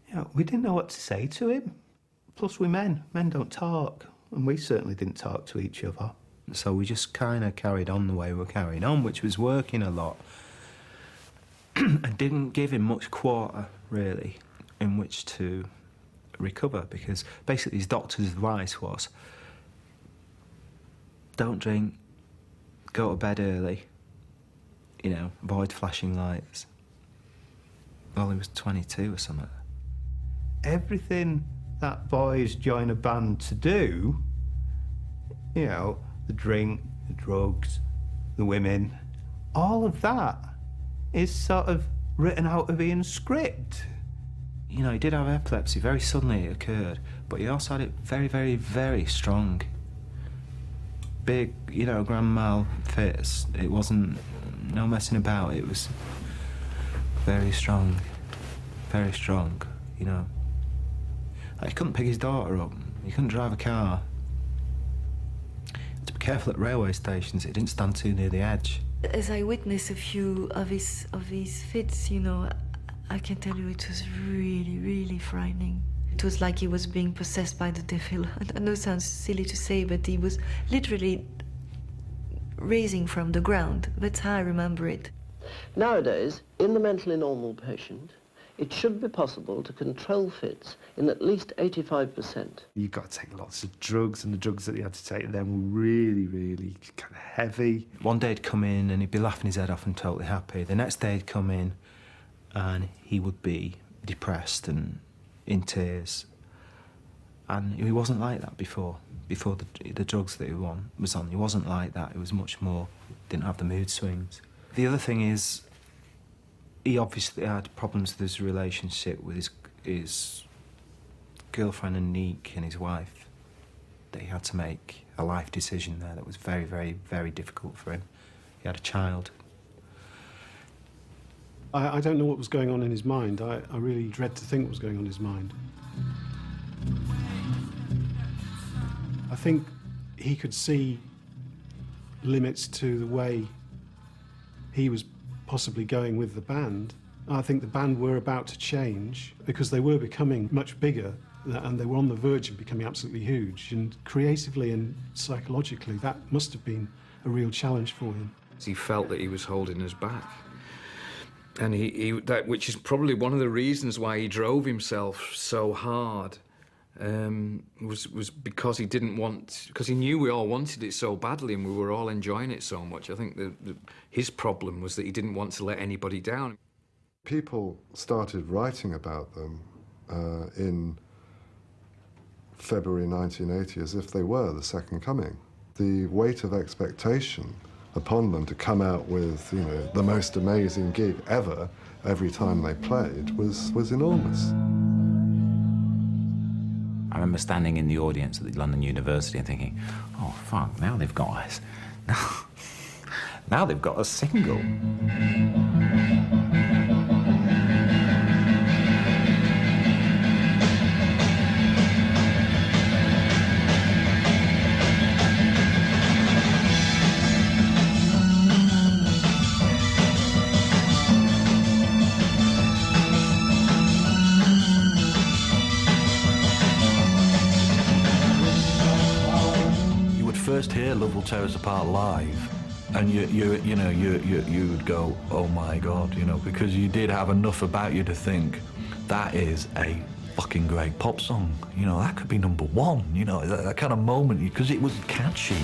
you know, we didn't know what to say to him. Plus we're men. Men don't talk, and we certainly didn't talk to each other. So we just kind of carried on the way we were carrying on, which was working a lot. And didn't give him much quarter, really, in which to recover, because basically his doctor's advice was, don't drink, go to bed early, you know, avoid flashing lights. Well, he was 22 or something. Everything that boys join a band to do, you know, the drink, the drugs, the women, all of that is sort of written out of Ian's script. You know, he did have epilepsy, very suddenly it occurred, but he also had it very, very, very strong. Big, you know, grand mal fits. It wasn't, no messing about, it was very strong, you know. Like, he couldn't pick his daughter up, he couldn't drive a car. To be careful at railway stations, it didn't stand too near the edge. As I witnessed a few of his fits, you know, I can tell you it was really, really frightening. It was like he was being possessed by the devil. I know it sounds silly to say, but he was literally raising from the ground. That's how I remember it. Nowadays, in the mentally normal patient, it should be possible to control fits in at least 85%. You've got to take lots of drugs, and the drugs that he had to take then were really, really kind of heavy. One day he'd come in and he'd be laughing his head off and totally happy. The next day he'd come in and he would be depressed and in tears. And he wasn't like that before the drugs that he was on. He wasn't like that. It was much more, didn't have the mood swings. The other thing is, he obviously had problems with his relationship with his girlfriend Anique and his wife. That he had to make a life decision there that was very, very, very difficult for him. He had a child. I don't know what was going on in his mind. I really dread to think what was going on in his mind. I think he could see limits to the way he was possibly going with the band. I think the band were about to change because they were becoming much bigger and they were on the verge of becoming absolutely huge. And creatively and psychologically, that must have been a real challenge for him. He felt that he was holding us back. And which is probably one of the reasons why he drove himself so hard, was because he didn't want, because he knew we all wanted it so badly and we were all enjoying it so much. I think his problem was that he didn't want to let anybody down. People started writing about them in February 1980 as if they were the Second Coming. The weight of expectation upon them to come out with, you know, the most amazing gig ever every time they played was enormous. I remember standing in the audience at the London University and thinking, oh fuck, now they've got us. Now they've got a single. First hear Love Will Tear Us Apart live, and you would go, oh my God, you know, because you did have enough about you to think that is a fucking great pop song, you know, that could be #1, you know, that kind of moment, because it was catchy.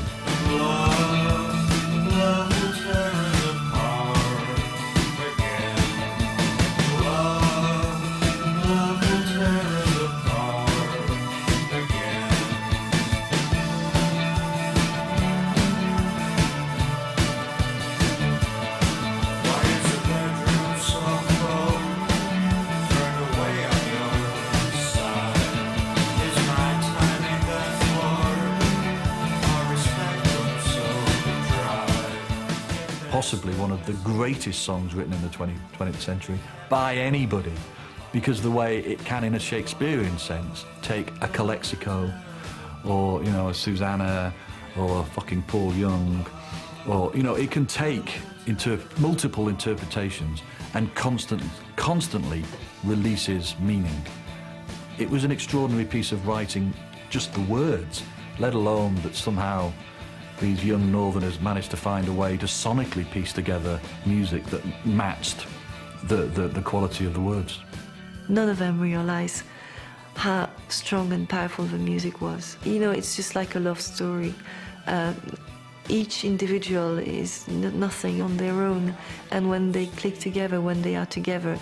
possibly one of the greatest songs written in the 20th century by anybody, because the way it can, in a Shakespearean sense, take a Calexico, or, you know, a Susanna, or a fucking Paul Young, or, you know, it can take multiple interpretations and constantly releases meaning. It was an extraordinary piece of writing, just the words, let alone that somehow these young northerners managed to find a way to sonically piece together music that matched the quality of the words. None of them realize how strong and powerful the music was. You know, it's just like a love story. Each individual is nothing on their own, and when they click together, when they are together,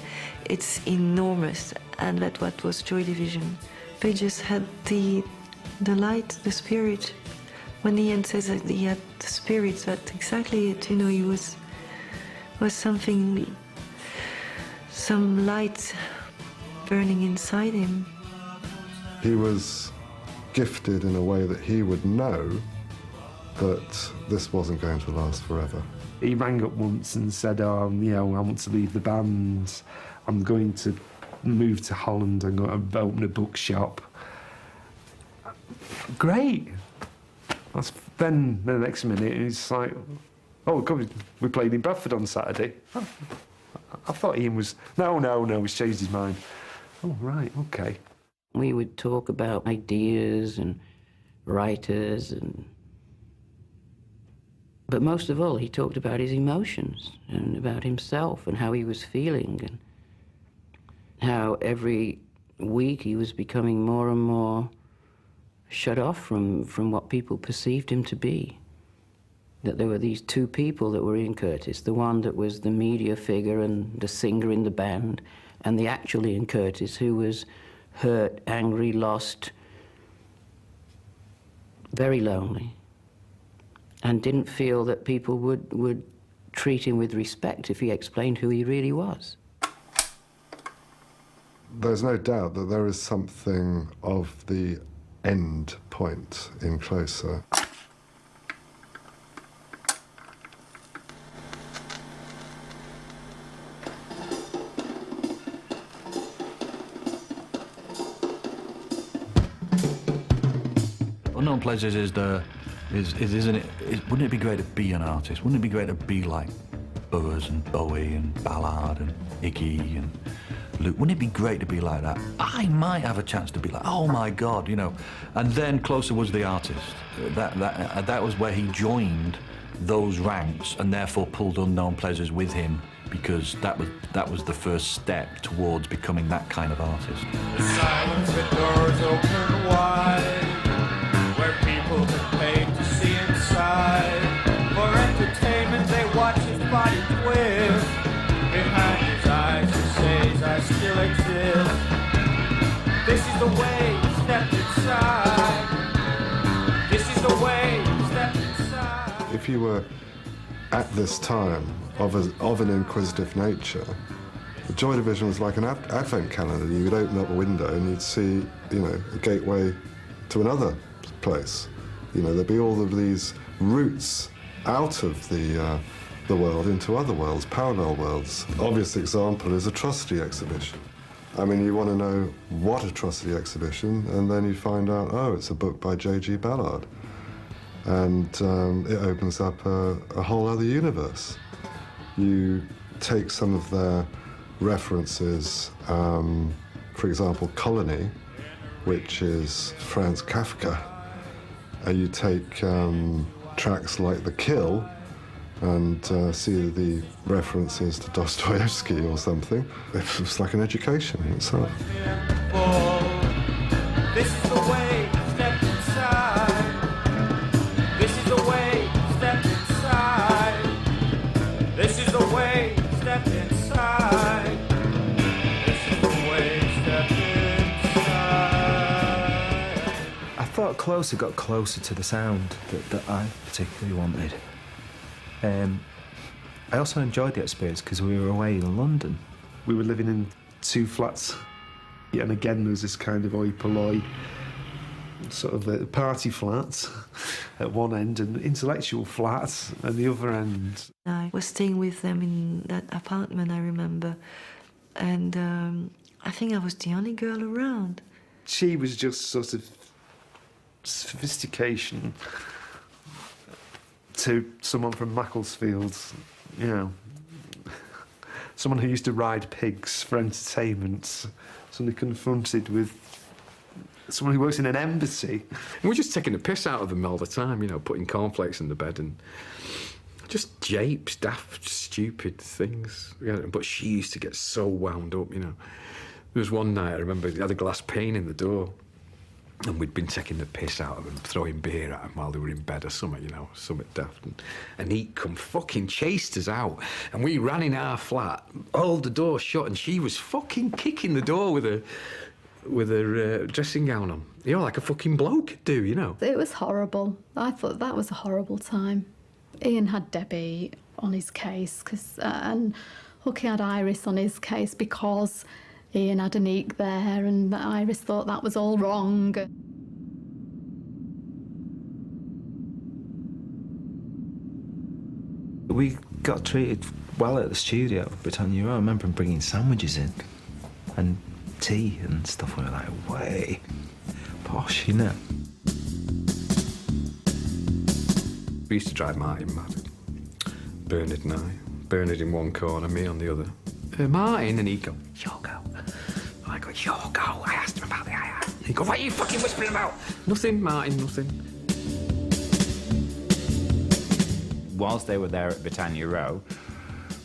it's enormous. And that's what was Joy Division. They just had the light, the spirit. When Ian says that he had the spirit, that's exactly it. You know, he was something, some light burning inside him. He was gifted in a way that he would know that this wasn't going to last forever. He rang up once and said, oh, you know, I want to leave the band. I'm going to move to Holland. I'm going to open a bookshop. Great. Then the next minute, he's like, oh, we played in Bradford on Saturday. Oh, I thought Ian was... No, he's changed his mind. Oh, right, OK. We would talk about ideas and writers But most of all, he talked about his emotions and about himself and how he was feeling and how every week he was becoming more and more shut off from what people perceived him to be. That there were these two people that were Ian Curtis, the one that was the media figure and the singer in the band, and the actual Ian Curtis, who was hurt, angry, lost, very lonely, and didn't feel that people would treat him with respect if he explained who he really was. There's no doubt that there is something of the end point in Closer. Unknown Pleasures isn't it? Wouldn't it be great to be an artist? Wouldn't it be great to be like Buzz and Bowie and Ballard and Iggy and Luke? Wouldn't it be great to be like that? I might have a chance to be like, oh my God, you know. And then Closer was the artist. That was where he joined those ranks and therefore pulled Unknown Pleasures with him, because that was the first step towards becoming that kind of artist. The silence, the doors open wide, where people can pay to see inside. For entertainment, they watch his body twist. Behind his eyes, he says, I still exist. This is the way he stepped inside. This is the way he stepped inside. If you were at this time of an inquisitive nature, the Joy Division was like an advent calendar. You would open up a window and you'd see, you know, a gateway to another place. You know, there'd be all of these routes out of the world into other worlds, parallel worlds. Obvious example is Atrocity Exhibition. I mean, you want to know what Atrocity Exhibition, and then you find out, oh, it's a book by J.G. Ballard. And it opens up a whole other universe. You take some of their references, for example, Colony, which is Franz Kafka, and you take tracks like The Kill and see the references to Dostoevsky or something. It was like an education in itself. This is the way, step inside. This is the way, step inside. This is the way, step inside. This is the way, step inside. I thought Closer got closer to the sound that I particularly wanted. I also enjoyed the experience because we were away in London. We were living in 2 flats. And again, there was this kind of oi polloi sort of a party flat at one end and intellectual flats at the other end. I was staying with them in that apartment, I remember, and I think I was the only girl around. She was just sort of sophistication to someone from Macclesfield, you know, someone who used to ride pigs for entertainment, suddenly confronted with someone who works in an embassy. And we're just taking the piss out of them all the time, you know, putting cornflakes in the bed and just japes, daft, stupid things. Yeah, but she used to get so wound up, you know. There was one night, I remember, he had a glass pane in the door and we'd been taking the piss out of them, throwing beer at them while they were in bed or something, you know, something daft. And he come fucking chased us out and we ran in our flat, held the door shut, and she was fucking kicking the door with her dressing gown on. You know, like a fucking bloke could do, you know. It was horrible. I thought that was a horrible time. Ian had Debbie on his case, and Hooky had Iris on his case because Ian had an eek there, and Iris thought that was all wrong. We got treated well at the studio, Britannia Row. I remember him bringing sandwiches in and tea and stuff. We were like, way posh, you know. We used to drive Martin mad. Bernard and I. Bernard in one corner, me on the other. Martin, and he'd go, your go. I go, your go. I asked him about the eye. He'd go, what are you fucking whispering about? Nothing, Martin, nothing. Whilst they were there at Britannia Row,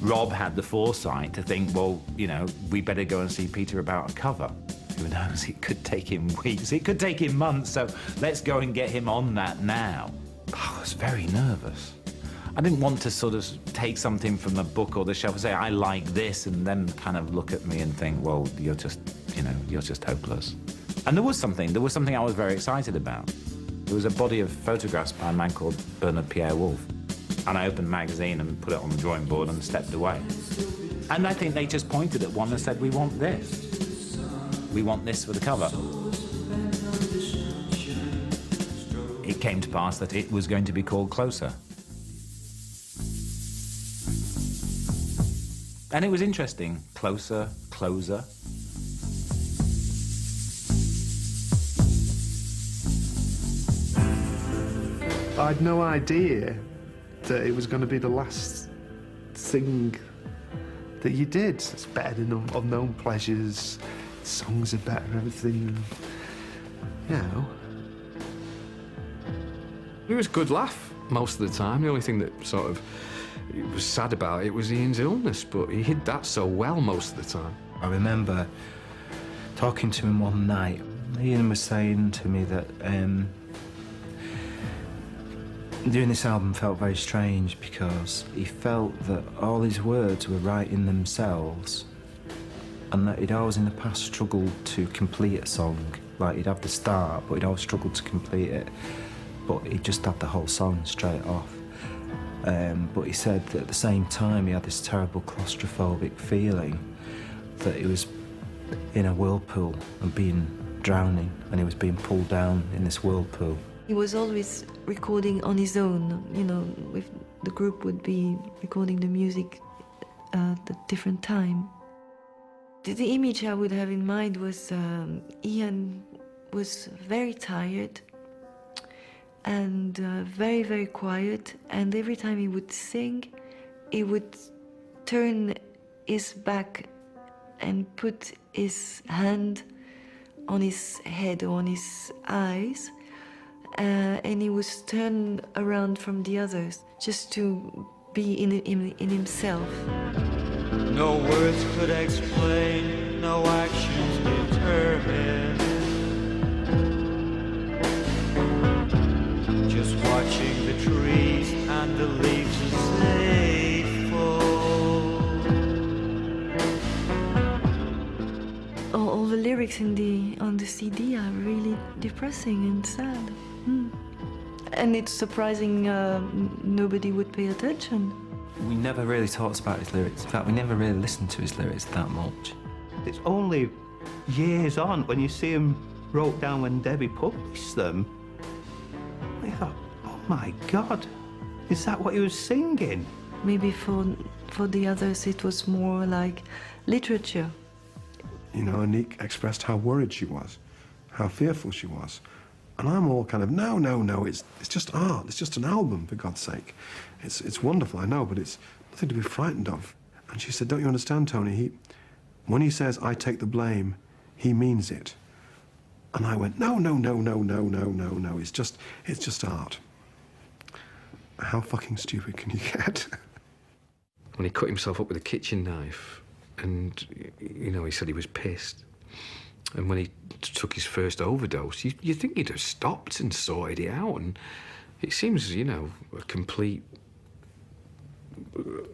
Rob had the foresight to think, well, you know, we better go and see Peter about a cover. Who knows, it could take him weeks, it could take him months, so let's go and get him on that now. I was very nervous. I didn't want to sort of take something from the book or the shelf and say, I like this, and then kind of look at me and think, well, you're just, you know, you're just hopeless. And there was something I was very excited about. There was a body of photographs by a man called Bernard Pierre Wolfe. And I opened the magazine and put it on the drawing board and stepped away. And I think they just pointed at one and said, we want this. We want this for the cover. It came to pass that it was going to be called Closer. And it was interesting. Closer, closer. I'd no idea that it was going to be the last thing that you did. It's better than Unknown Pleasures, songs are better, everything, you know. It was a good laugh most of the time. The only thing that sort of was sad about it was Ian's illness, but he hid that so well most of the time. I remember talking to him one night. Ian was saying to me that doing this album felt very strange because he felt that all his words were right in themselves and that he'd always in the past struggled to complete a song. Like, he'd have the start, but he'd always struggled to complete it. But he just had the whole song straight off. But he said that at the same time he had this terrible claustrophobic feeling that he was in a whirlpool and drowning, and he was being pulled down in this whirlpool. He was always recording on his own, you know, with the group would be recording the music at a different time. The image I would have in mind was Ian was very tired and very, very quiet, and every time he would sing, he would turn his back and put his hand on his head or on his eyes, and he was turned around from the others just to be in himself. No words could explain, no actions determine. Just watching the trees and the leaves as they fall. All the lyrics on the CD are really depressing and sad. And it's surprising nobody would pay attention. We never really talked about his lyrics. In fact, we never really listened to his lyrics that much. It's only years on when you see him wrote down when Debbie published them, I thought, oh my God, is that what he was singing? Maybe for the others it was more like literature. You know, Anique expressed how worried she was, how fearful she was. And I'm all kind of, no, it's just art. It's just an album, for God's sake. It's wonderful, I know, but it's nothing to be frightened of. And she said, don't you understand, Tony? When he says, I take the blame, he means it. And I went, no, it's just art. How fucking stupid can you get? When he cut himself up with a kitchen knife, and, you know, he said he was pissed. And when he took his first overdose, you think he'd have stopped and sorted it out. And it seems, you know, a complete...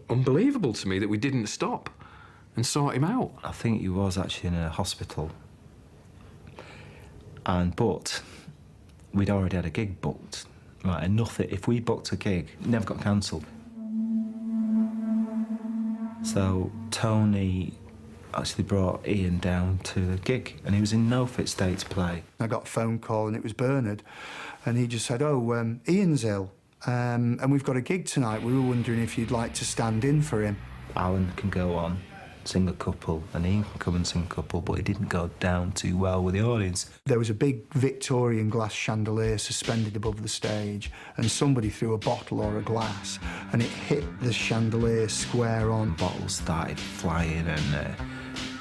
unbelievable to me that we didn't stop and sort him out. I think he was actually in a hospital. But we'd already had a gig booked. Right, and nothing, if we booked a gig, it never got cancelled. So Tony actually brought Ian down to the gig, and he was in no fit state to play. I got a phone call, and it was Bernard, and he just said, oh, Ian's ill, and we've got a gig tonight. We were wondering if you'd like to stand in for him. Alan can go on, sing a couple, and Ian can come and sing a couple, but it didn't go down too well with the audience. There was a big Victorian glass chandelier suspended above the stage, and somebody threw a bottle or a glass, and it hit the chandelier square on. Bottles started flying, and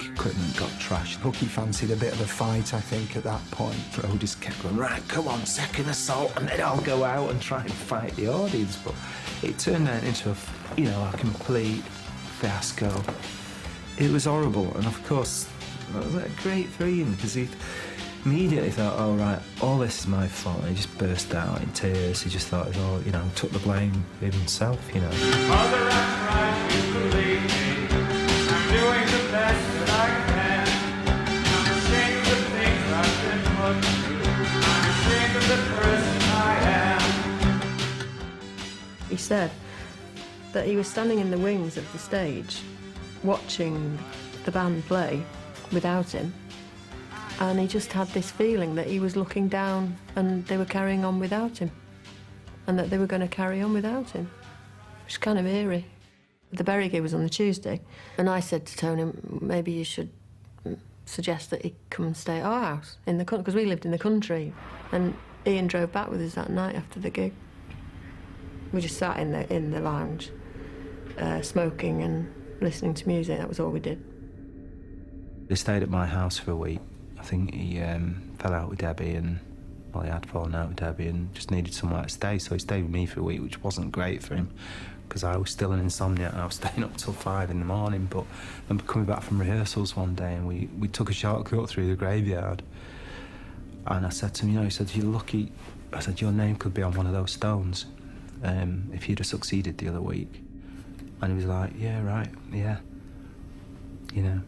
equipment got trashed. Hooky fancied a bit of a fight, I think, at that point. Bro just kept going, right, come on, second assault, and then I'll go out and try and fight the audience. But it turned out into a complete fiasco. It was horrible, and of course, it was great for Ian, because he immediately thought, oh, right, all this is my fault, and he just burst out in tears. He just thought, oh, you know, took the blame of himself, you know. Mother, I'm right, you believe me. I'm doing the best that I can. I'm ashamed of the things I've been put through. I'm ashamed of the person I am. He said that he was standing in the wings of the stage, watching the band play without him, and he just had this feeling that he was looking down and they were carrying on without him, and that they were going to carry on without him. It was kind of eerie. The Berry gig was on the Tuesday, and I said to Tony, maybe you should suggest that he come and stay at our house in the country, because we lived in the country, and Ian drove back with us that night after the gig. We just sat in the lounge, smoking and listening to music. That was all we did. He stayed at my house for a week. I think he fell out with Debbie, and well, he had fallen out with Debbie and just needed somewhere to stay, so he stayed with me for a week, which wasn't great for him, because I was still an insomniac and I was staying up till 5 in the morning. But I remember coming back from rehearsals one day, and we took a shortcut through the graveyard, and I said to him, you know, he said, you're lucky. I said, your name could be on one of those stones if you'd have succeeded the other week. And he was like, yeah, right, yeah. You know,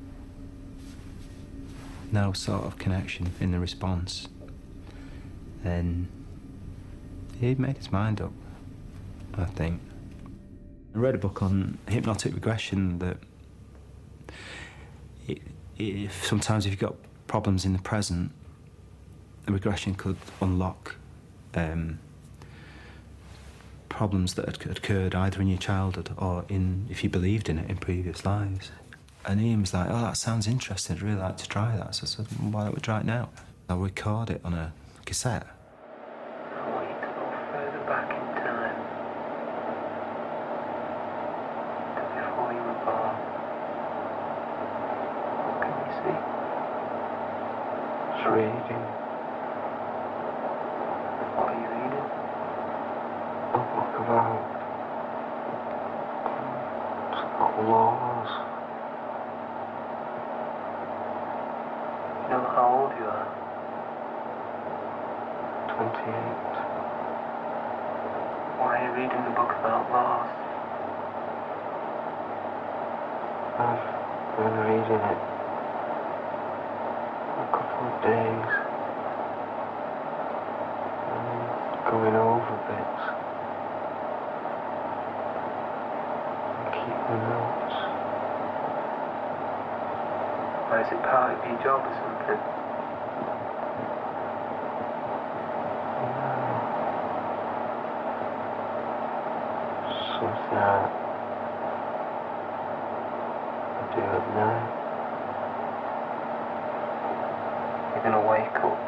no sort of connection in the response. And he made his mind up, I think. I read a book on hypnotic regression that sometimes if you've got problems in the present, the regression could unlock problems that had occurred either in your childhood or if you believed in it in previous lives. And Ian was like, oh, that sounds interesting, I'd really like to try that. So I said, why don't we try it now? I'll record it on a cassette. I want you to go further back in time to before you were born. What can you see? It's reading. What are you reading? A book about laws. You know how old you are? 28. Why are you reading a book about laws? I've been reading it for a couple of days and going over bits and keeping notes. Why is it part of your job or something? start. I do it now. You're gonna wake up.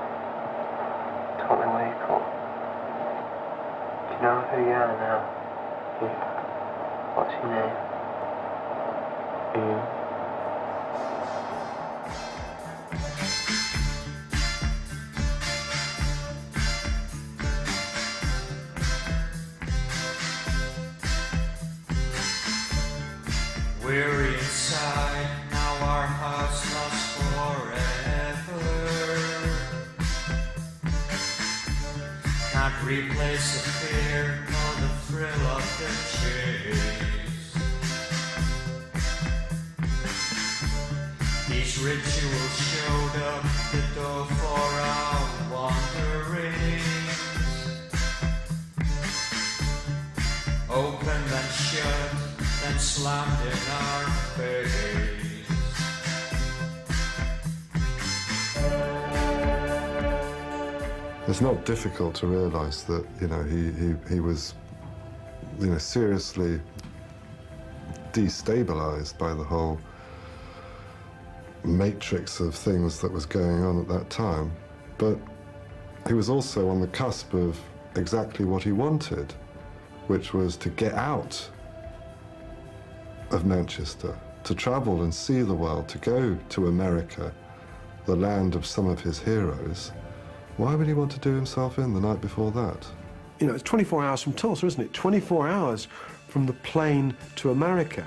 Totally wake up. Do you know who you are now? Yeah. What's your name? Ian. Weary inside, now our hearts lost forever. Can't replace the fear nor the thrill of the chase. Each ritual showed up the door for our wanderings. Open then shut, then slammed in our face. It's not difficult to realise that, you know, he was, you know, seriously destabilised by the whole matrix of things that was going on at that time. But he was also on the cusp of exactly what he wanted, which was to get out of Manchester, to travel and see the world, to go to America, the land of some of his heroes. Why would he want to do himself in the night before that? You know, it's 24 hours from Tulsa, isn't it? 24 hours from the plane to America.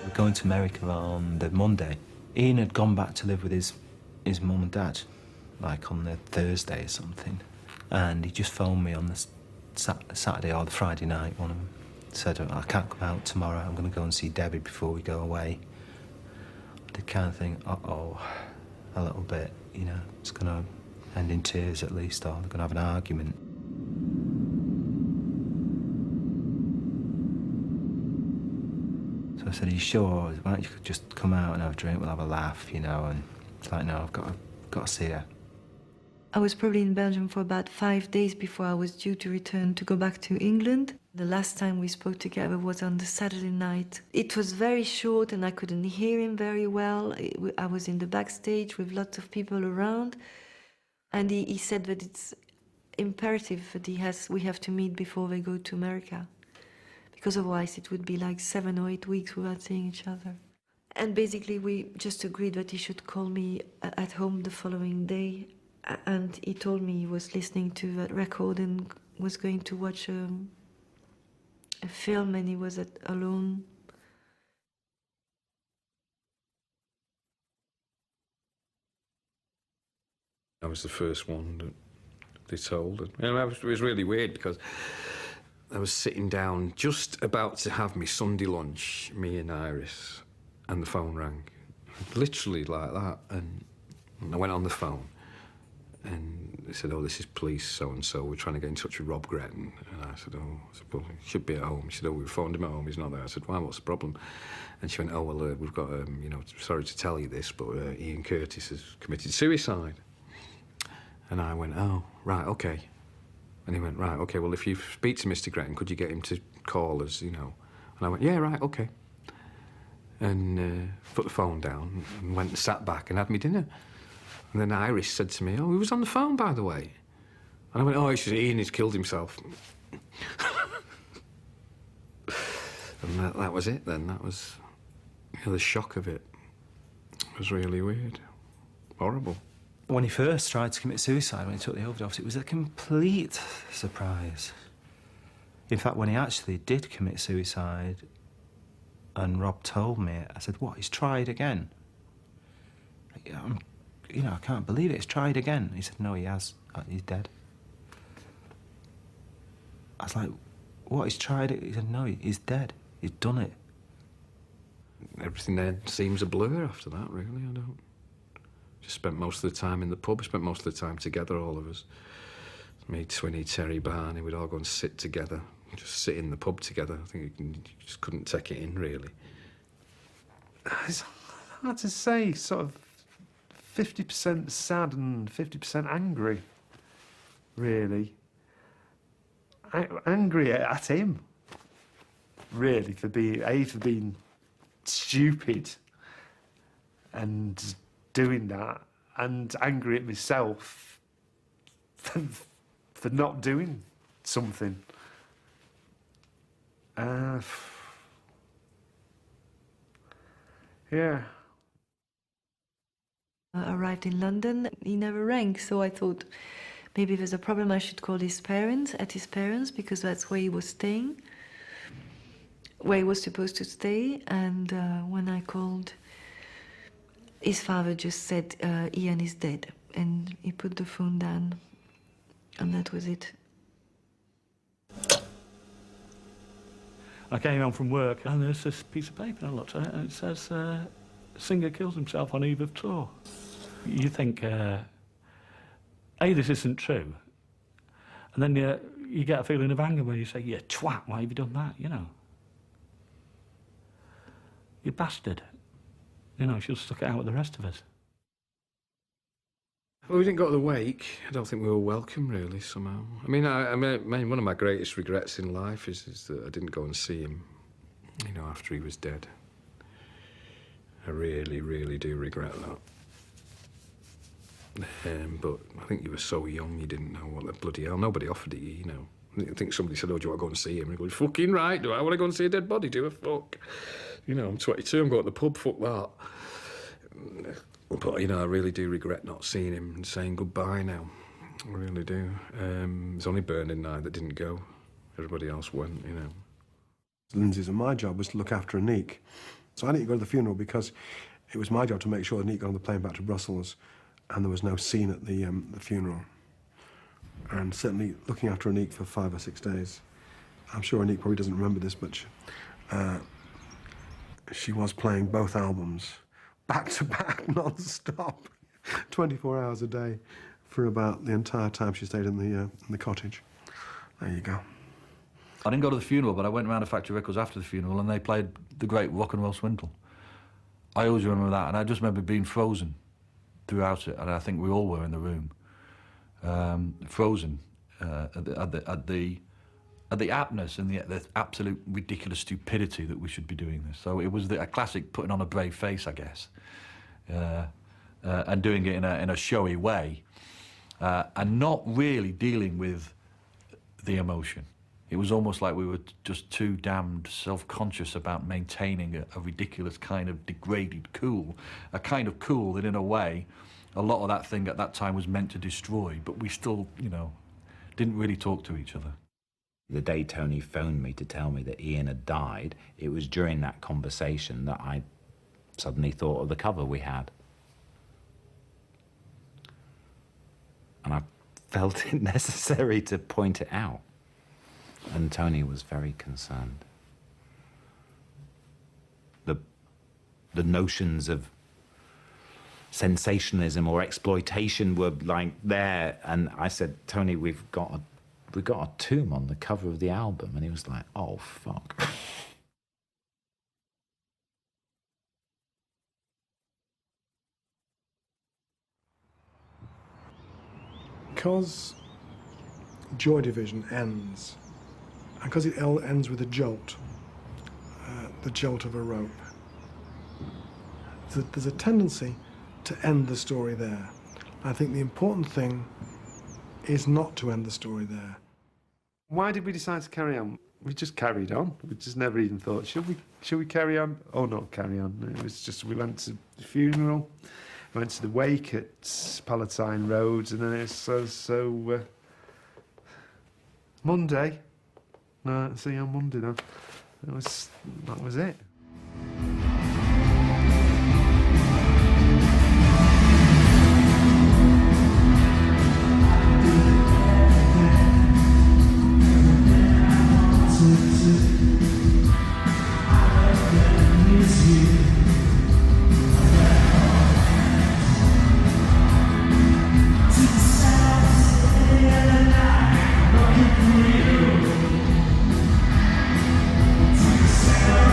We're going to America on the Monday. Ian had gone back to live with his mum and dad, like on the Thursday or something. And he just phoned me on the Saturday or the Friday night, one of them. Said, I can't come out tomorrow, I'm going to go and see Debbie before we go away. I did kind of think, uh-oh, a little bit, you know, it's going to end in tears at least, or they're going to have an argument. So I said, are you sure? Why don't you just come out and have a drink, we'll have a laugh, you know, and it's like, no, I've got to see her. I was probably in Belgium for about 5 days before I was due to return to go back to England. The last time we spoke together was on the Saturday night. It was very short and I couldn't hear him very well. I was in the backstage with lots of people around. And he said that it's imperative that we have to meet before they go to America. Because otherwise it would be like 7 or 8 weeks without seeing each other. And basically we just agreed that he should call me at home the following day. And he told me he was listening to that record and was going to watch a film, and he was alone. I was the first one that they told. And it was really weird because I was sitting down just about to have me Sunday lunch, me and Iris, and the phone rang. Literally like that. And I went on the phone. And they said, oh, this is police so-and-so. We're trying to get in touch with Rob Gretton. And I said, well, he should be at home. She said, oh, we phoned him at home. He's not there. I said, why, what's the problem? And she went, oh, well, we've got, you know, sorry to tell you this, but Ian Curtis has committed suicide. And I went, oh, right, OK. And he went, right, OK, well, if you speak to Mr. Gretton, could you get him to call us, you know? And I went, yeah, right, OK. And put the phone down and went and sat back and had me dinner. And then Iris said to me, oh, he was on the phone, by the way. And I went, oh, Ian has killed himself. And that was it then. That was, you know, the shock of it. It was really weird. Horrible. When he first tried to commit suicide, when he took the overdose, it was a complete surprise. In fact, when he actually did commit suicide and Rob told me it, I said, what, he's tried again? You know, I can't believe it. He's tried again. He said, no, he has. He's dead. I was like, what, he's tried it? He said, no, he's dead. He's done it. Everything then seems a blur after that, really. I don't. Just spent most of the time in the pub. Spent most of the time together, all of us. Me, Twinny, Terry, Barney, we'd all go and sit together. Just sit in the pub together. I think you just couldn't take it in, really. hard to say, sort of 50% sad and 50% angry, really. Angry at him, really, for being stupid and doing that, and angry at myself for not doing something. Yeah. I arrived in London. He never rang, so I thought maybe if there's a problem I should call his parents, because that's where he was staying, where he was supposed to stay. And when I called, his father just said, Ian is dead. And he put the phone down, and that was it. I came home from work and there's this piece of paper, and I looked at it and it says, singer kills himself on eve of tour. You think, A, this isn't true, and then you get a feeling of anger when you say, you twat, why have you done that, you know? You bastard. You know, she'll stuck it out with the rest of us. Well, we didn't go to the wake. I don't think we were welcome, really, somehow. I mean, one of my greatest regrets in life is that I didn't go and see him, you know, after he was dead. I really, really do regret that. But I think you were so young, you didn't know what the bloody hell. Nobody offered it you, you know. I think somebody said, oh, do you want to go and see him? And I go, fucking right, do I want to go and see a dead body? Do a fuck. You know, I'm 22, I'm going to the pub, fuck that. But, you know, I really do regret not seeing him and saying goodbye now. I really do. It's only Bernard and I that didn't go. Everybody else went, you know. Lindsay's and my job was to look after Anique. So I didn't go to the funeral because it was my job to make sure Anique got on the plane back to Brussels and there was no scene at the funeral. And certainly looking after Anique for 5 or 6 days. I'm sure Anique probably doesn't remember this, but she was playing both albums back-to-back, non-stop, 24 hours a day for about the entire time she stayed in the cottage. There you go. I didn't go to the funeral, but I went around to Factory Records after the funeral and they played the great Rock and Roll Swindle. I always remember that, and I just remember being frozen throughout it, and I think we all were in the room. Frozen at the aptness and the absolute ridiculous stupidity that we should be doing this. So it was a classic putting on a brave face, I guess, and doing it in a showy way, and not really dealing with the emotion. It was almost like we were just too damned self-conscious about maintaining a ridiculous kind of degraded cool, a kind of cool that, in a way, a lot of that thing at that time was meant to destroy, but we still, you know, didn't really talk to each other. The day Tony phoned me to tell me that Ian had died, it was during that conversation that I suddenly thought of the cover we had. And I felt it necessary to point it out. And Tony was very concerned. The notions of sensationalism or exploitation were like there, and I said, Tony, we've got a tomb on the cover of the album, and he was like, oh fuck. Because Joy Division ends, and because it ends with a jolt, the jolt of a rope, there's a tendency to end the story there. I think the important thing is not to end the story there. Why did we decide to carry on? We just carried on. We just never even thought, should we carry on? Oh, not carry on. It was just, we went to the funeral, went to the wake at Palatine Road, and then it's so Monday. No, see you on Monday then. That was it.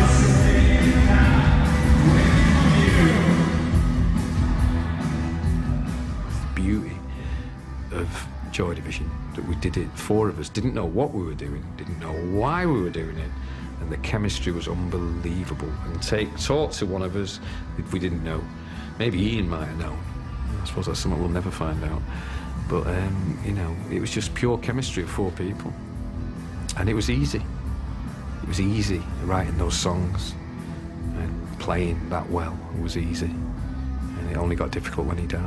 Say beauty of Joy Division, that we did it, 4 of us, didn't know what we were doing, didn't know why we were doing it, and the chemistry was unbelievable. And talk to one of us if we didn't know. Maybe Ian might have known. I suppose that's something we'll never find out. But, you know, it was just pure chemistry of 4 people. And it was easy. It was easy writing those songs and playing that well. It was easy. And it only got difficult when he died.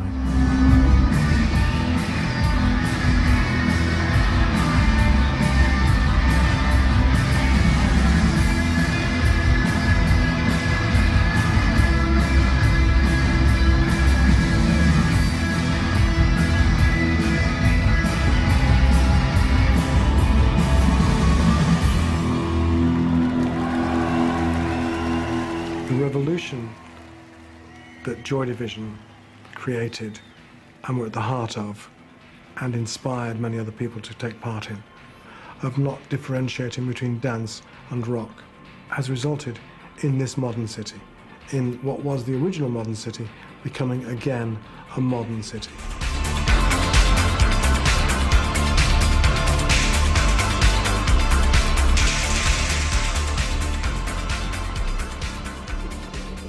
The revolution that Joy Division created and were at the heart of and inspired many other people to take part in, of not differentiating between dance and rock, has resulted in this modern city, in what was the original modern city becoming again a modern city.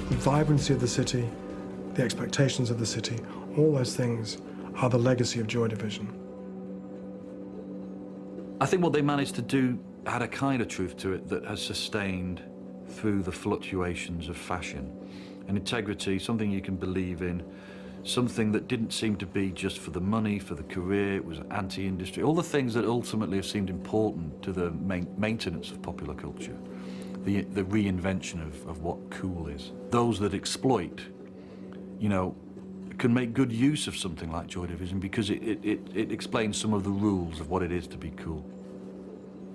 The vibrancy of the city, the expectations of the city, all those things are the legacy of Joy Division. I think what they managed to do had a kind of truth to it that has sustained through the fluctuations of fashion. An integrity, something you can believe in, something that didn't seem to be just for the money, for the career, it was anti-industry, all the things that ultimately have seemed important to the maintenance of popular culture. The reinvention of what cool is. Those that exploit, you know, can make good use of something like Joy Division because it explains some of the rules of what it is to be cool.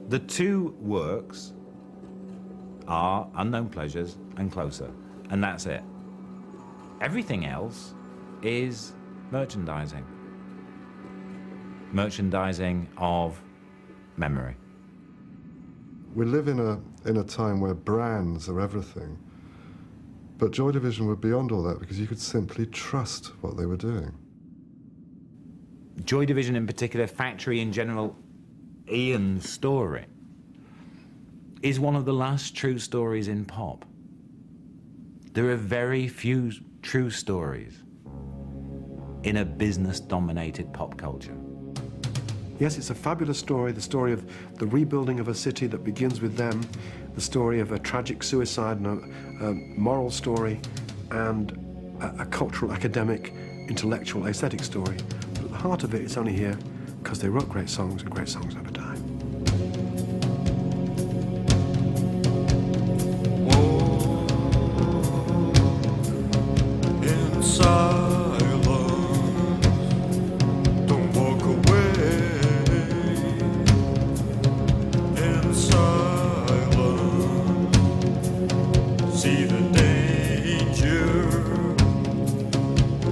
The 2 works are Unknown Pleasures and Closer, and that's it. Everything else is merchandising. Merchandising of memory. We live in a time where brands are everything, but Joy Division were beyond all that because you could simply trust what they were doing. Joy Division in particular, Factory in general, Ian's story is one of the last true stories in pop. There are very few true stories in a business-dominated pop culture. Yes, it's a fabulous story, the story of the rebuilding of a city that begins with them, the story of a tragic suicide and a moral story, and a cultural, academic, intellectual, aesthetic story. But at the heart of it, it's only here because they wrote great songs, and great songs never die.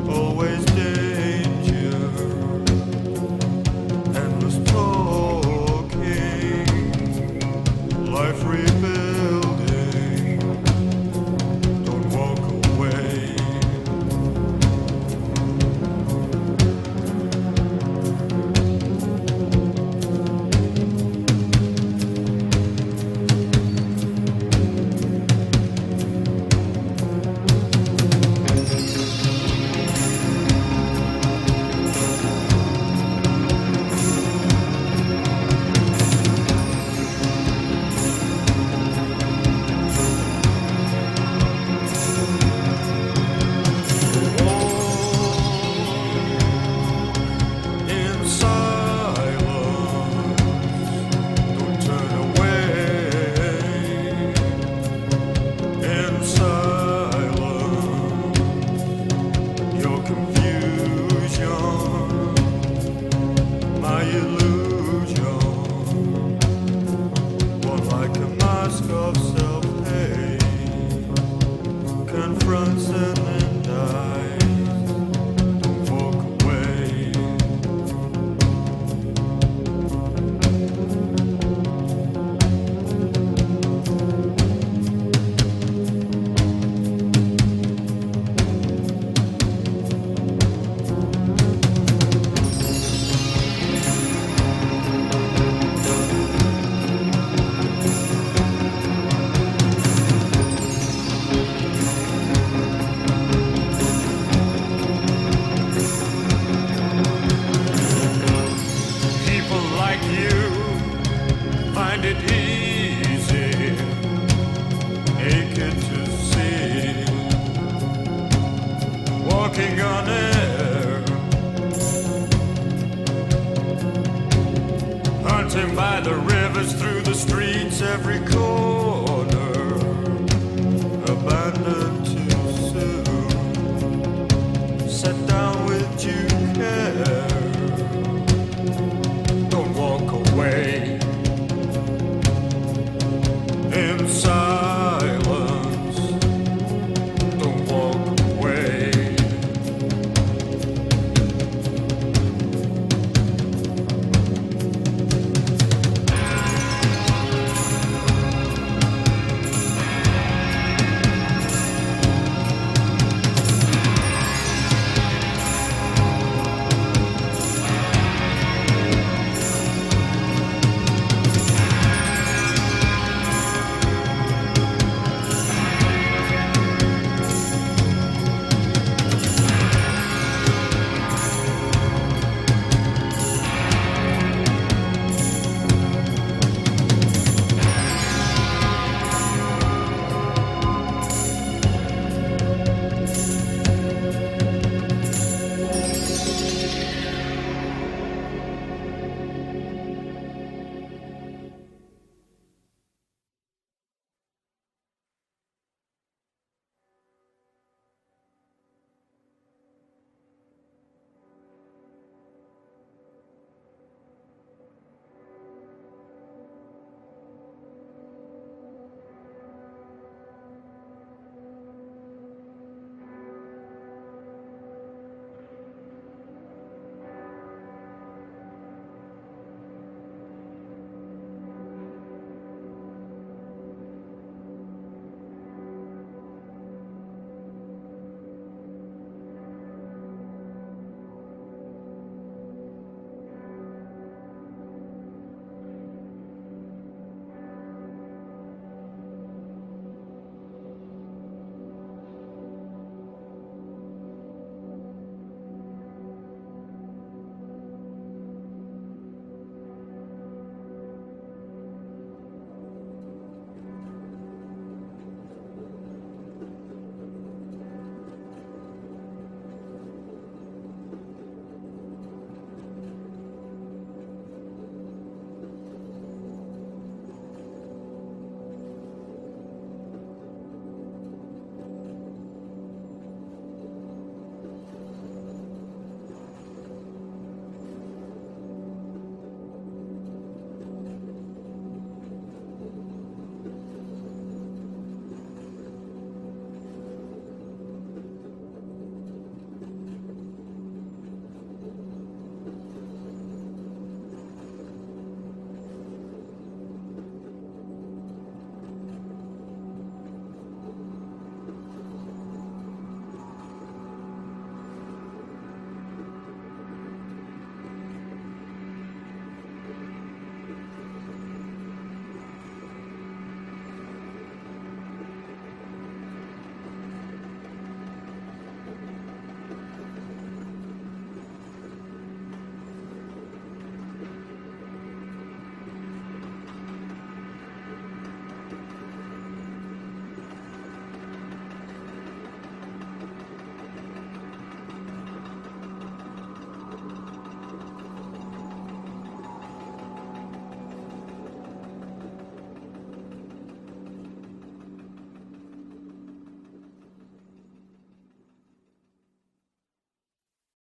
Always danger, endless toil. mountain, by the rivers, through the streets, every corner, abandoned.